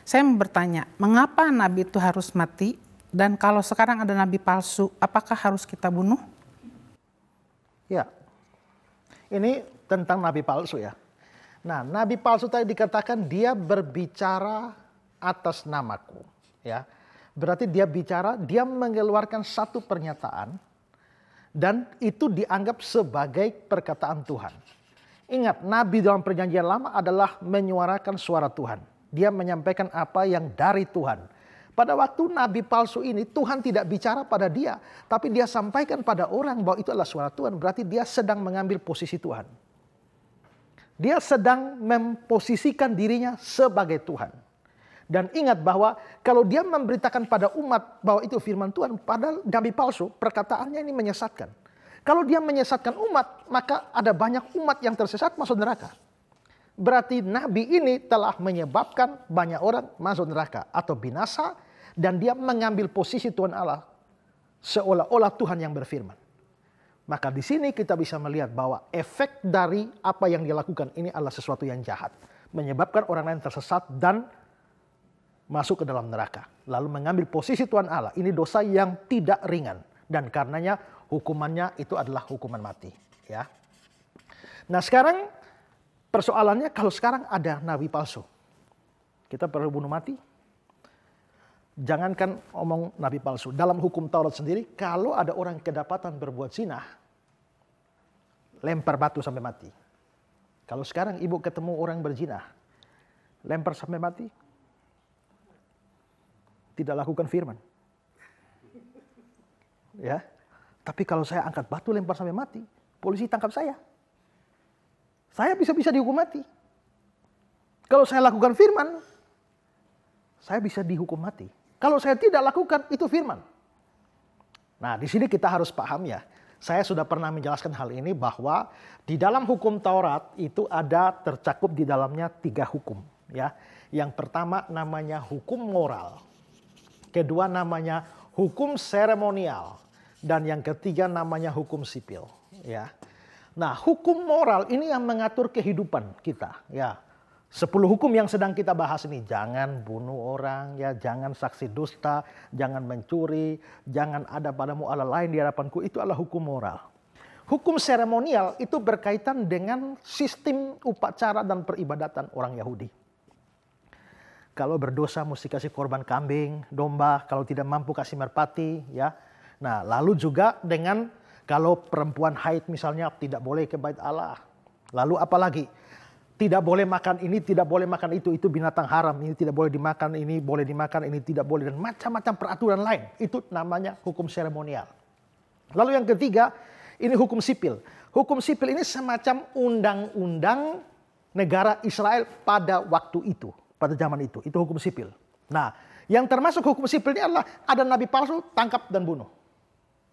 Saya mau bertanya, mengapa nabi itu harus mati? Dan kalau sekarang ada nabi palsu, apakah harus kita bunuh? Ya, ini tentang nabi palsu ya. Nah, nabi palsu tadi dikatakan dia berbicara atas namaku, ya. Berarti dia bicara, dia mengeluarkan satu pernyataan dan itu dianggap sebagai perkataan Tuhan. Ingat, nabi dalam perjanjian lama adalah menyuarakan suara Tuhan. Dia menyampaikan apa yang dari Tuhan. Pada waktu nabi palsu ini, Tuhan tidak bicara pada dia, tapi dia sampaikan pada orang bahwa itu adalah suara Tuhan. Berarti dia sedang mengambil posisi Tuhan. Dia sedang memposisikan dirinya sebagai Tuhan. Dan ingat bahwa kalau dia memberitakan pada umat bahwa itu firman Tuhan, padahal nabi palsu, perkataannya ini menyesatkan. Kalau dia menyesatkan umat, maka ada banyak umat yang tersesat masuk neraka. Berarti nabi ini telah menyebabkan banyak orang masuk neraka atau binasa, dan dia mengambil posisi Tuhan Allah seolah-olah Tuhan yang berfirman. Maka di sini kita bisa melihat bahwa efek dari apa yang dia lakukan ini adalah sesuatu yang jahat. Menyebabkan orang lain tersesat dan masuk ke dalam neraka. Lalu mengambil posisi Tuhan Allah. Ini dosa yang tidak ringan. Dan karenanya hukumannya itu adalah hukuman mati. Ya. Nah sekarang persoalannya kalau sekarang ada nabi palsu. Kita perlu bunuh mati? Jangankan omong nabi palsu. Dalam hukum Taurat sendiri, kalau ada orang kedapatan berbuat zina, lempar batu sampai mati. Kalau sekarang ibu ketemu orang berzina, lempar sampai mati, tidak lakukan firman. Ya, tapi kalau saya angkat batu lempar sampai mati, polisi tangkap saya. Saya bisa dihukum mati. Kalau saya lakukan firman, saya bisa dihukum mati. Kalau saya tidak lakukan, itu firman. Nah, di sini kita harus paham ya. Saya sudah pernah menjelaskan hal ini bahwa di dalam hukum Taurat itu ada tercakup di dalamnya 3 hukum. Ya. Yang pertama namanya hukum moral. Kedua namanya hukum seremonial. Dan yang ketiga namanya hukum sipil. Ya. Nah, hukum moral ini yang mengatur kehidupan kita. Ya. 10 hukum yang sedang kita bahas ini, jangan bunuh orang, ya, jangan saksi dusta, jangan mencuri, jangan ada padamu Allah lain di hadapanku, itu adalah hukum moral. Hukum seremonial itu berkaitan dengan sistem upacara dan peribadatan orang Yahudi. Kalau berdosa mesti kasih korban kambing, domba, kalau tidak mampu kasih merpati, ya. Nah, lalu juga dengan kalau perempuan haid misalnya tidak boleh ke bait Allah. Lalu apalagi? Tidak boleh makan ini, tidak boleh makan itu binatang haram, ini tidak boleh dimakan, ini boleh dimakan, ini tidak boleh, dan macam-macam peraturan lain. Itu namanya hukum seremonial. Lalu yang ketiga, ini hukum sipil. Hukum sipil ini semacam undang-undang negara Israel pada waktu itu, pada zaman itu hukum sipil. Nah, yang termasuk hukum sipil ini adalah ada nabi palsu, tangkap dan bunuh.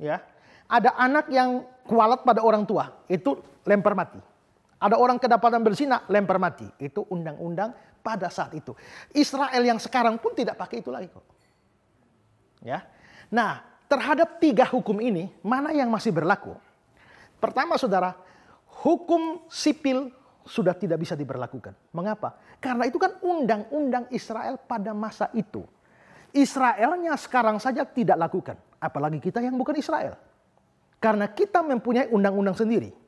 Ya. Ada anak yang kualat pada orang tua, itu lempar mati. Ada orang kedapatan berzina, lempar mati. Itu undang-undang pada saat itu. Israel yang sekarang pun tidak pakai itu lagi kok. Ya. Nah, terhadap 3 hukum ini, mana yang masih berlaku? Pertama saudara, hukum sipil sudah tidak bisa diberlakukan. Mengapa? Karena itu kan undang-undang Israel pada masa itu. Israelnya sekarang saja tidak lakukan. Apalagi kita yang bukan Israel. Karena kita mempunyai undang-undang sendiri.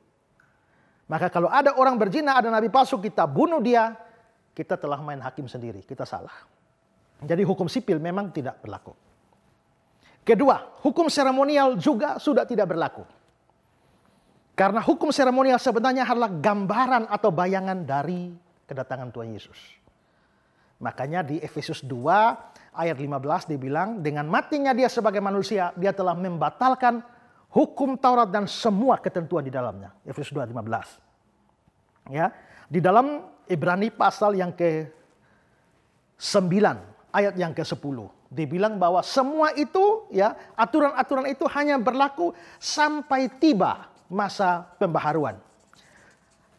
Maka kalau ada orang berzina, ada nabi palsu, kita bunuh dia, kita telah main hakim sendiri, kita salah. Jadi hukum sipil memang tidak berlaku. Kedua, hukum seremonial juga sudah tidak berlaku. Karena hukum seremonial sebenarnya adalah gambaran atau bayangan dari kedatangan Tuhan Yesus. Makanya di Efesus 2 ayat 15 dibilang, dengan matinya dia sebagai manusia, dia telah membatalkan hukum Taurat dan semua ketentuan di dalamnya. Efesus 2:15. Ya, di dalam Ibrani pasal yang ke-9 ayat yang ke-10 dibilang bahwa semua itu ya, aturan-aturan itu hanya berlaku sampai tiba masa pembaharuan.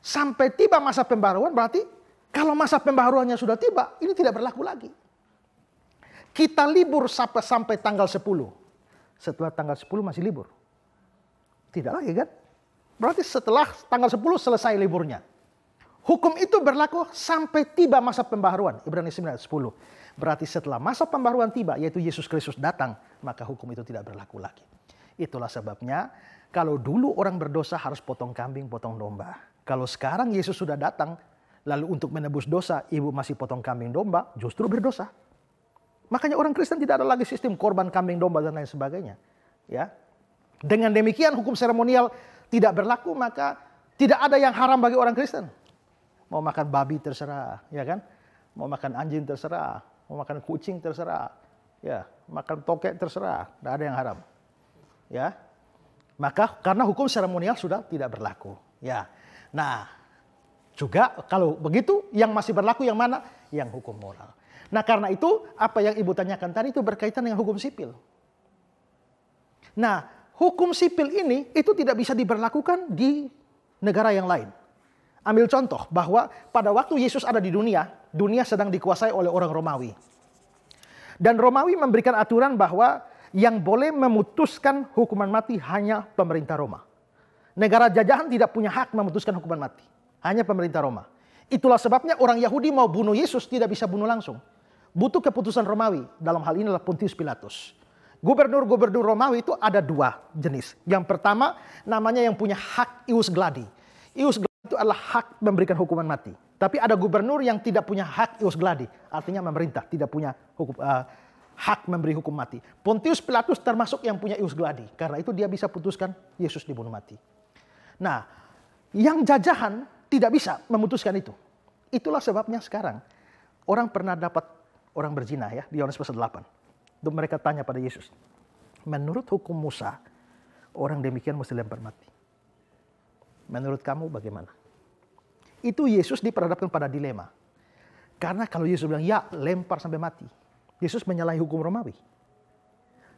Sampai tiba masa pembaharuan berarti Kalau masa pembaharuannya sudah tiba, ini tidak berlaku lagi. Kita libur sampai tanggal 10. Setelah tanggal 10 masih libur. Tidak lagi kan? Berarti setelah tanggal 10 selesai liburnya. Hukum itu berlaku sampai tiba masa pembaharuan. Ibrani 9 ayat 10. Berarti setelah masa pembaharuan tiba, yaitu Yesus Kristus datang, maka hukum itu tidak berlaku lagi. Itulah sebabnya kalau dulu orang berdosa harus potong kambing, potong domba. Kalau sekarang Yesus sudah datang, lalu untuk menebus dosa, ibu masih potong kambing domba, justru berdosa. Makanya orang Kristen tidak ada lagi sistem korban kambing domba dan lain sebagainya. Ya, dengan demikian hukum seremonial tidak berlaku, maka tidak ada yang haram bagi orang Kristen. Mau makan babi terserah, ya kan? Mau makan anjing terserah, mau makan kucing terserah, ya, makan tokek terserah, tidak ada yang haram. Ya, maka karena hukum seremonial sudah tidak berlaku. Ya, nah juga kalau begitu yang masih berlaku yang mana? Yang hukum moral. Nah karena itu apa yang ibu tanyakan tadi itu berkaitan dengan hukum sipil. Nah hukum sipil ini itu tidak bisa diberlakukan di negara yang lain. Ambil contoh bahwa pada waktu Yesus ada di dunia, dunia sedang dikuasai oleh orang Romawi. Dan Romawi memberikan aturan bahwa yang boleh memutuskan hukuman mati hanya pemerintah Roma. Negara jajahan tidak punya hak memutuskan hukuman mati. Hanya pemerintah Roma. Itulah sebabnya orang Yahudi mau bunuh Yesus tidak bisa bunuh langsung. Butuh keputusan Romawi. Dalam hal ini adalah Pontius Pilatus. Gubernur-gubernur Romawi itu ada dua jenis. Yang pertama namanya yang punya hak ius gladi. Ius gladi itu adalah hak memberikan hukuman mati. Tapi ada gubernur yang tidak punya hak ius gladi. Artinya pemerintah tidak punya hak memberi hukum mati. Pontius Pilatus termasuk yang punya ius gladi. Karena itu dia bisa putuskan Yesus dibunuh mati. Nah, yang jajahan tidak bisa memutuskan itu. Itulah sebabnya sekarang orang pernah dapat orang berzina ya di Yohanes pasal 8. Itu mereka tanya pada Yesus, menurut hukum Musa, orang demikian mesti lempar mati. Menurut kamu bagaimana? Itu Yesus diperhadapkan pada dilema. Karena kalau Yesus bilang ya lempar sampai mati, Yesus menyalahi hukum Romawi.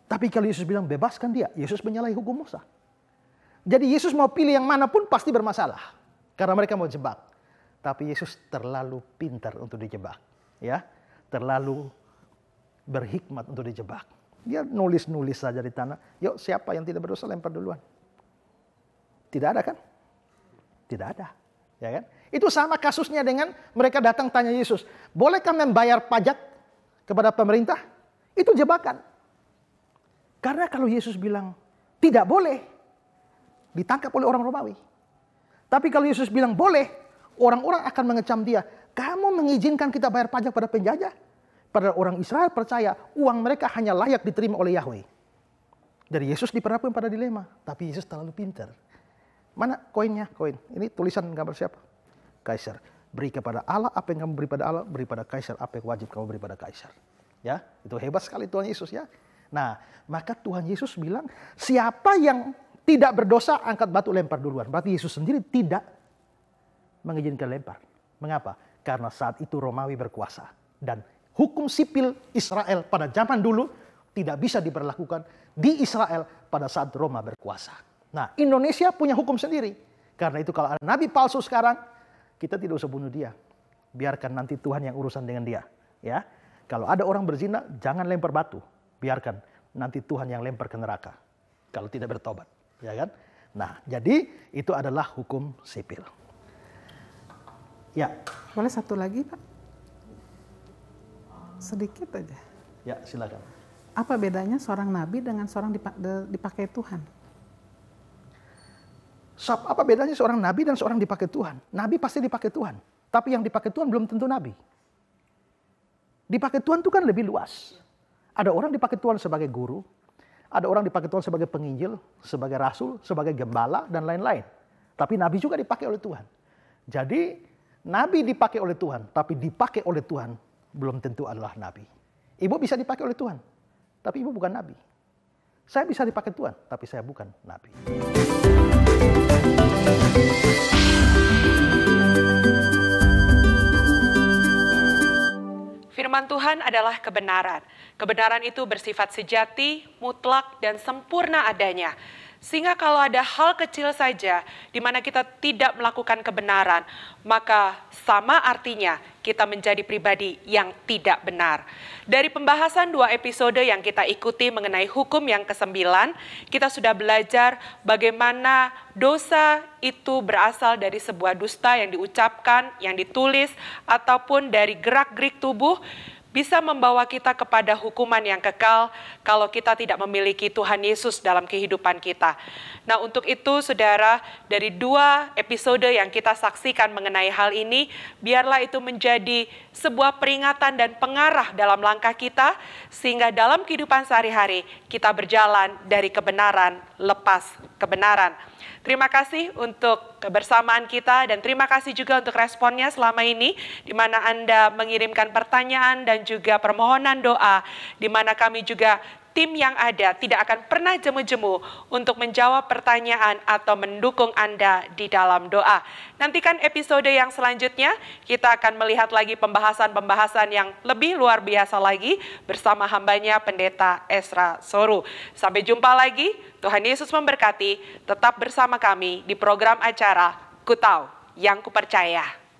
Tapi kalau Yesus bilang bebaskan dia, Yesus menyalahi hukum Musa. Jadi Yesus mau pilih yang manapun pasti bermasalah. Karena mereka mau jebak. Tapi Yesus terlalu pintar untuk dijebak. Ya, terlalu berhikmat untuk dijebak. Dia nulis-nulis saja di tanah. Yuk siapa yang tidak berdosa lempar duluan. Tidak ada kan? Tidak ada. Ya kan? Itu sama kasusnya dengan mereka datang tanya Yesus. Bolehkah membayar pajak kepada pemerintah? Itu jebakan. Karena kalau Yesus bilang tidak boleh, ditangkap oleh orang Romawi. Tapi kalau Yesus bilang boleh, orang-orang akan mengecam dia. Kamu mengizinkan kita bayar pajak pada penjajah? Pada orang Israel percaya uang mereka hanya layak diterima oleh Yahweh. Dari Yesus diperhadapkan pada dilema. Tapi Yesus terlalu pintar. Mana koinnya? Koin. Ini tulisan gambar siapa? Kaisar. Beri kepada Allah apa yang kamu beri pada Allah. Beri pada Kaisar apa yang wajib kamu beri pada Kaisar. Ya, itu hebat sekali Tuhan Yesus ya. Nah, maka Tuhan Yesus bilang siapa yang tidak berdosa angkat batu lempar duluan. Berarti Yesus sendiri tidak mengizinkan lempar. Mengapa? Karena saat itu Romawi berkuasa. Dan hukum sipil Israel pada zaman dulu tidak bisa diberlakukan di Israel pada saat Roma berkuasa. Nah, Indonesia punya hukum sendiri. Karena itu kalau ada nabi palsu sekarang, kita tidak usah bunuh dia. Biarkan nanti Tuhan yang urusan dengan dia. Ya, kalau ada orang berzina, jangan lempar batu. Biarkan nanti Tuhan yang lempar ke neraka. Kalau tidak bertobat. Ya kan? Nah, jadi itu adalah hukum sipil. Ya. Boleh satu lagi, Pak? Sedikit aja. Ya, silakan. Apa bedanya seorang nabi dengan seorang dipakai Tuhan? Apa bedanya seorang nabi dan seorang dipakai Tuhan? Nabi pasti dipakai Tuhan. Tapi yang dipakai Tuhan belum tentu nabi. Dipakai Tuhan itu kan lebih luas. Ada orang dipakai Tuhan sebagai guru. Ada orang dipakai Tuhan sebagai penginjil, sebagai rasul, sebagai gembala, dan lain-lain. Tapi nabi juga dipakai oleh Tuhan. Jadi, nabi dipakai oleh Tuhan, tapi dipakai oleh Tuhan belum tentu adalah nabi. Ibu bisa dipakai oleh Tuhan, tapi ibu bukan nabi. Saya bisa dipakai Tuhan, tapi saya bukan nabi. Firman Tuhan adalah kebenaran. Kebenaran itu bersifat sejati, mutlak, dan sempurna adanya. Sehingga kalau ada hal kecil saja di mana kita tidak melakukan kebenaran, maka sama artinya kita menjadi pribadi yang tidak benar. Dari pembahasan 2 episode yang kita ikuti mengenai hukum yang ke-9, kita sudah belajar bagaimana dosa itu berasal dari sebuah dusta yang diucapkan, yang ditulis, ataupun dari gerak-gerik tubuh, bisa membawa kita kepada hukuman yang kekal kalau kita tidak memiliki Tuhan Yesus dalam kehidupan kita. Nah, untuk itu saudara, dari 2 episode yang kita saksikan mengenai hal ini, biarlah itu menjadi sebuah peringatan dan pengarah dalam langkah kita, sehingga dalam kehidupan sehari-hari kita berjalan dari kebenaran lepas kebenaran. Terima kasih untuk kebersamaan kita dan terima kasih juga untuk responnya selama ini, di mana Anda mengirimkan pertanyaan dan juga permohonan doa, di mana kami juga tim yang ada tidak akan pernah jemu-jemu untuk menjawab pertanyaan atau mendukung Anda di dalam doa. Nantikan episode yang selanjutnya, kita akan melihat lagi pembahasan-pembahasan yang lebih luar biasa lagi bersama hambanya Pendeta Ezra Soru. Sampai jumpa lagi, Tuhan Yesus memberkati, tetap bersama kami di program acara Ku Tahu Yang Kupercaya.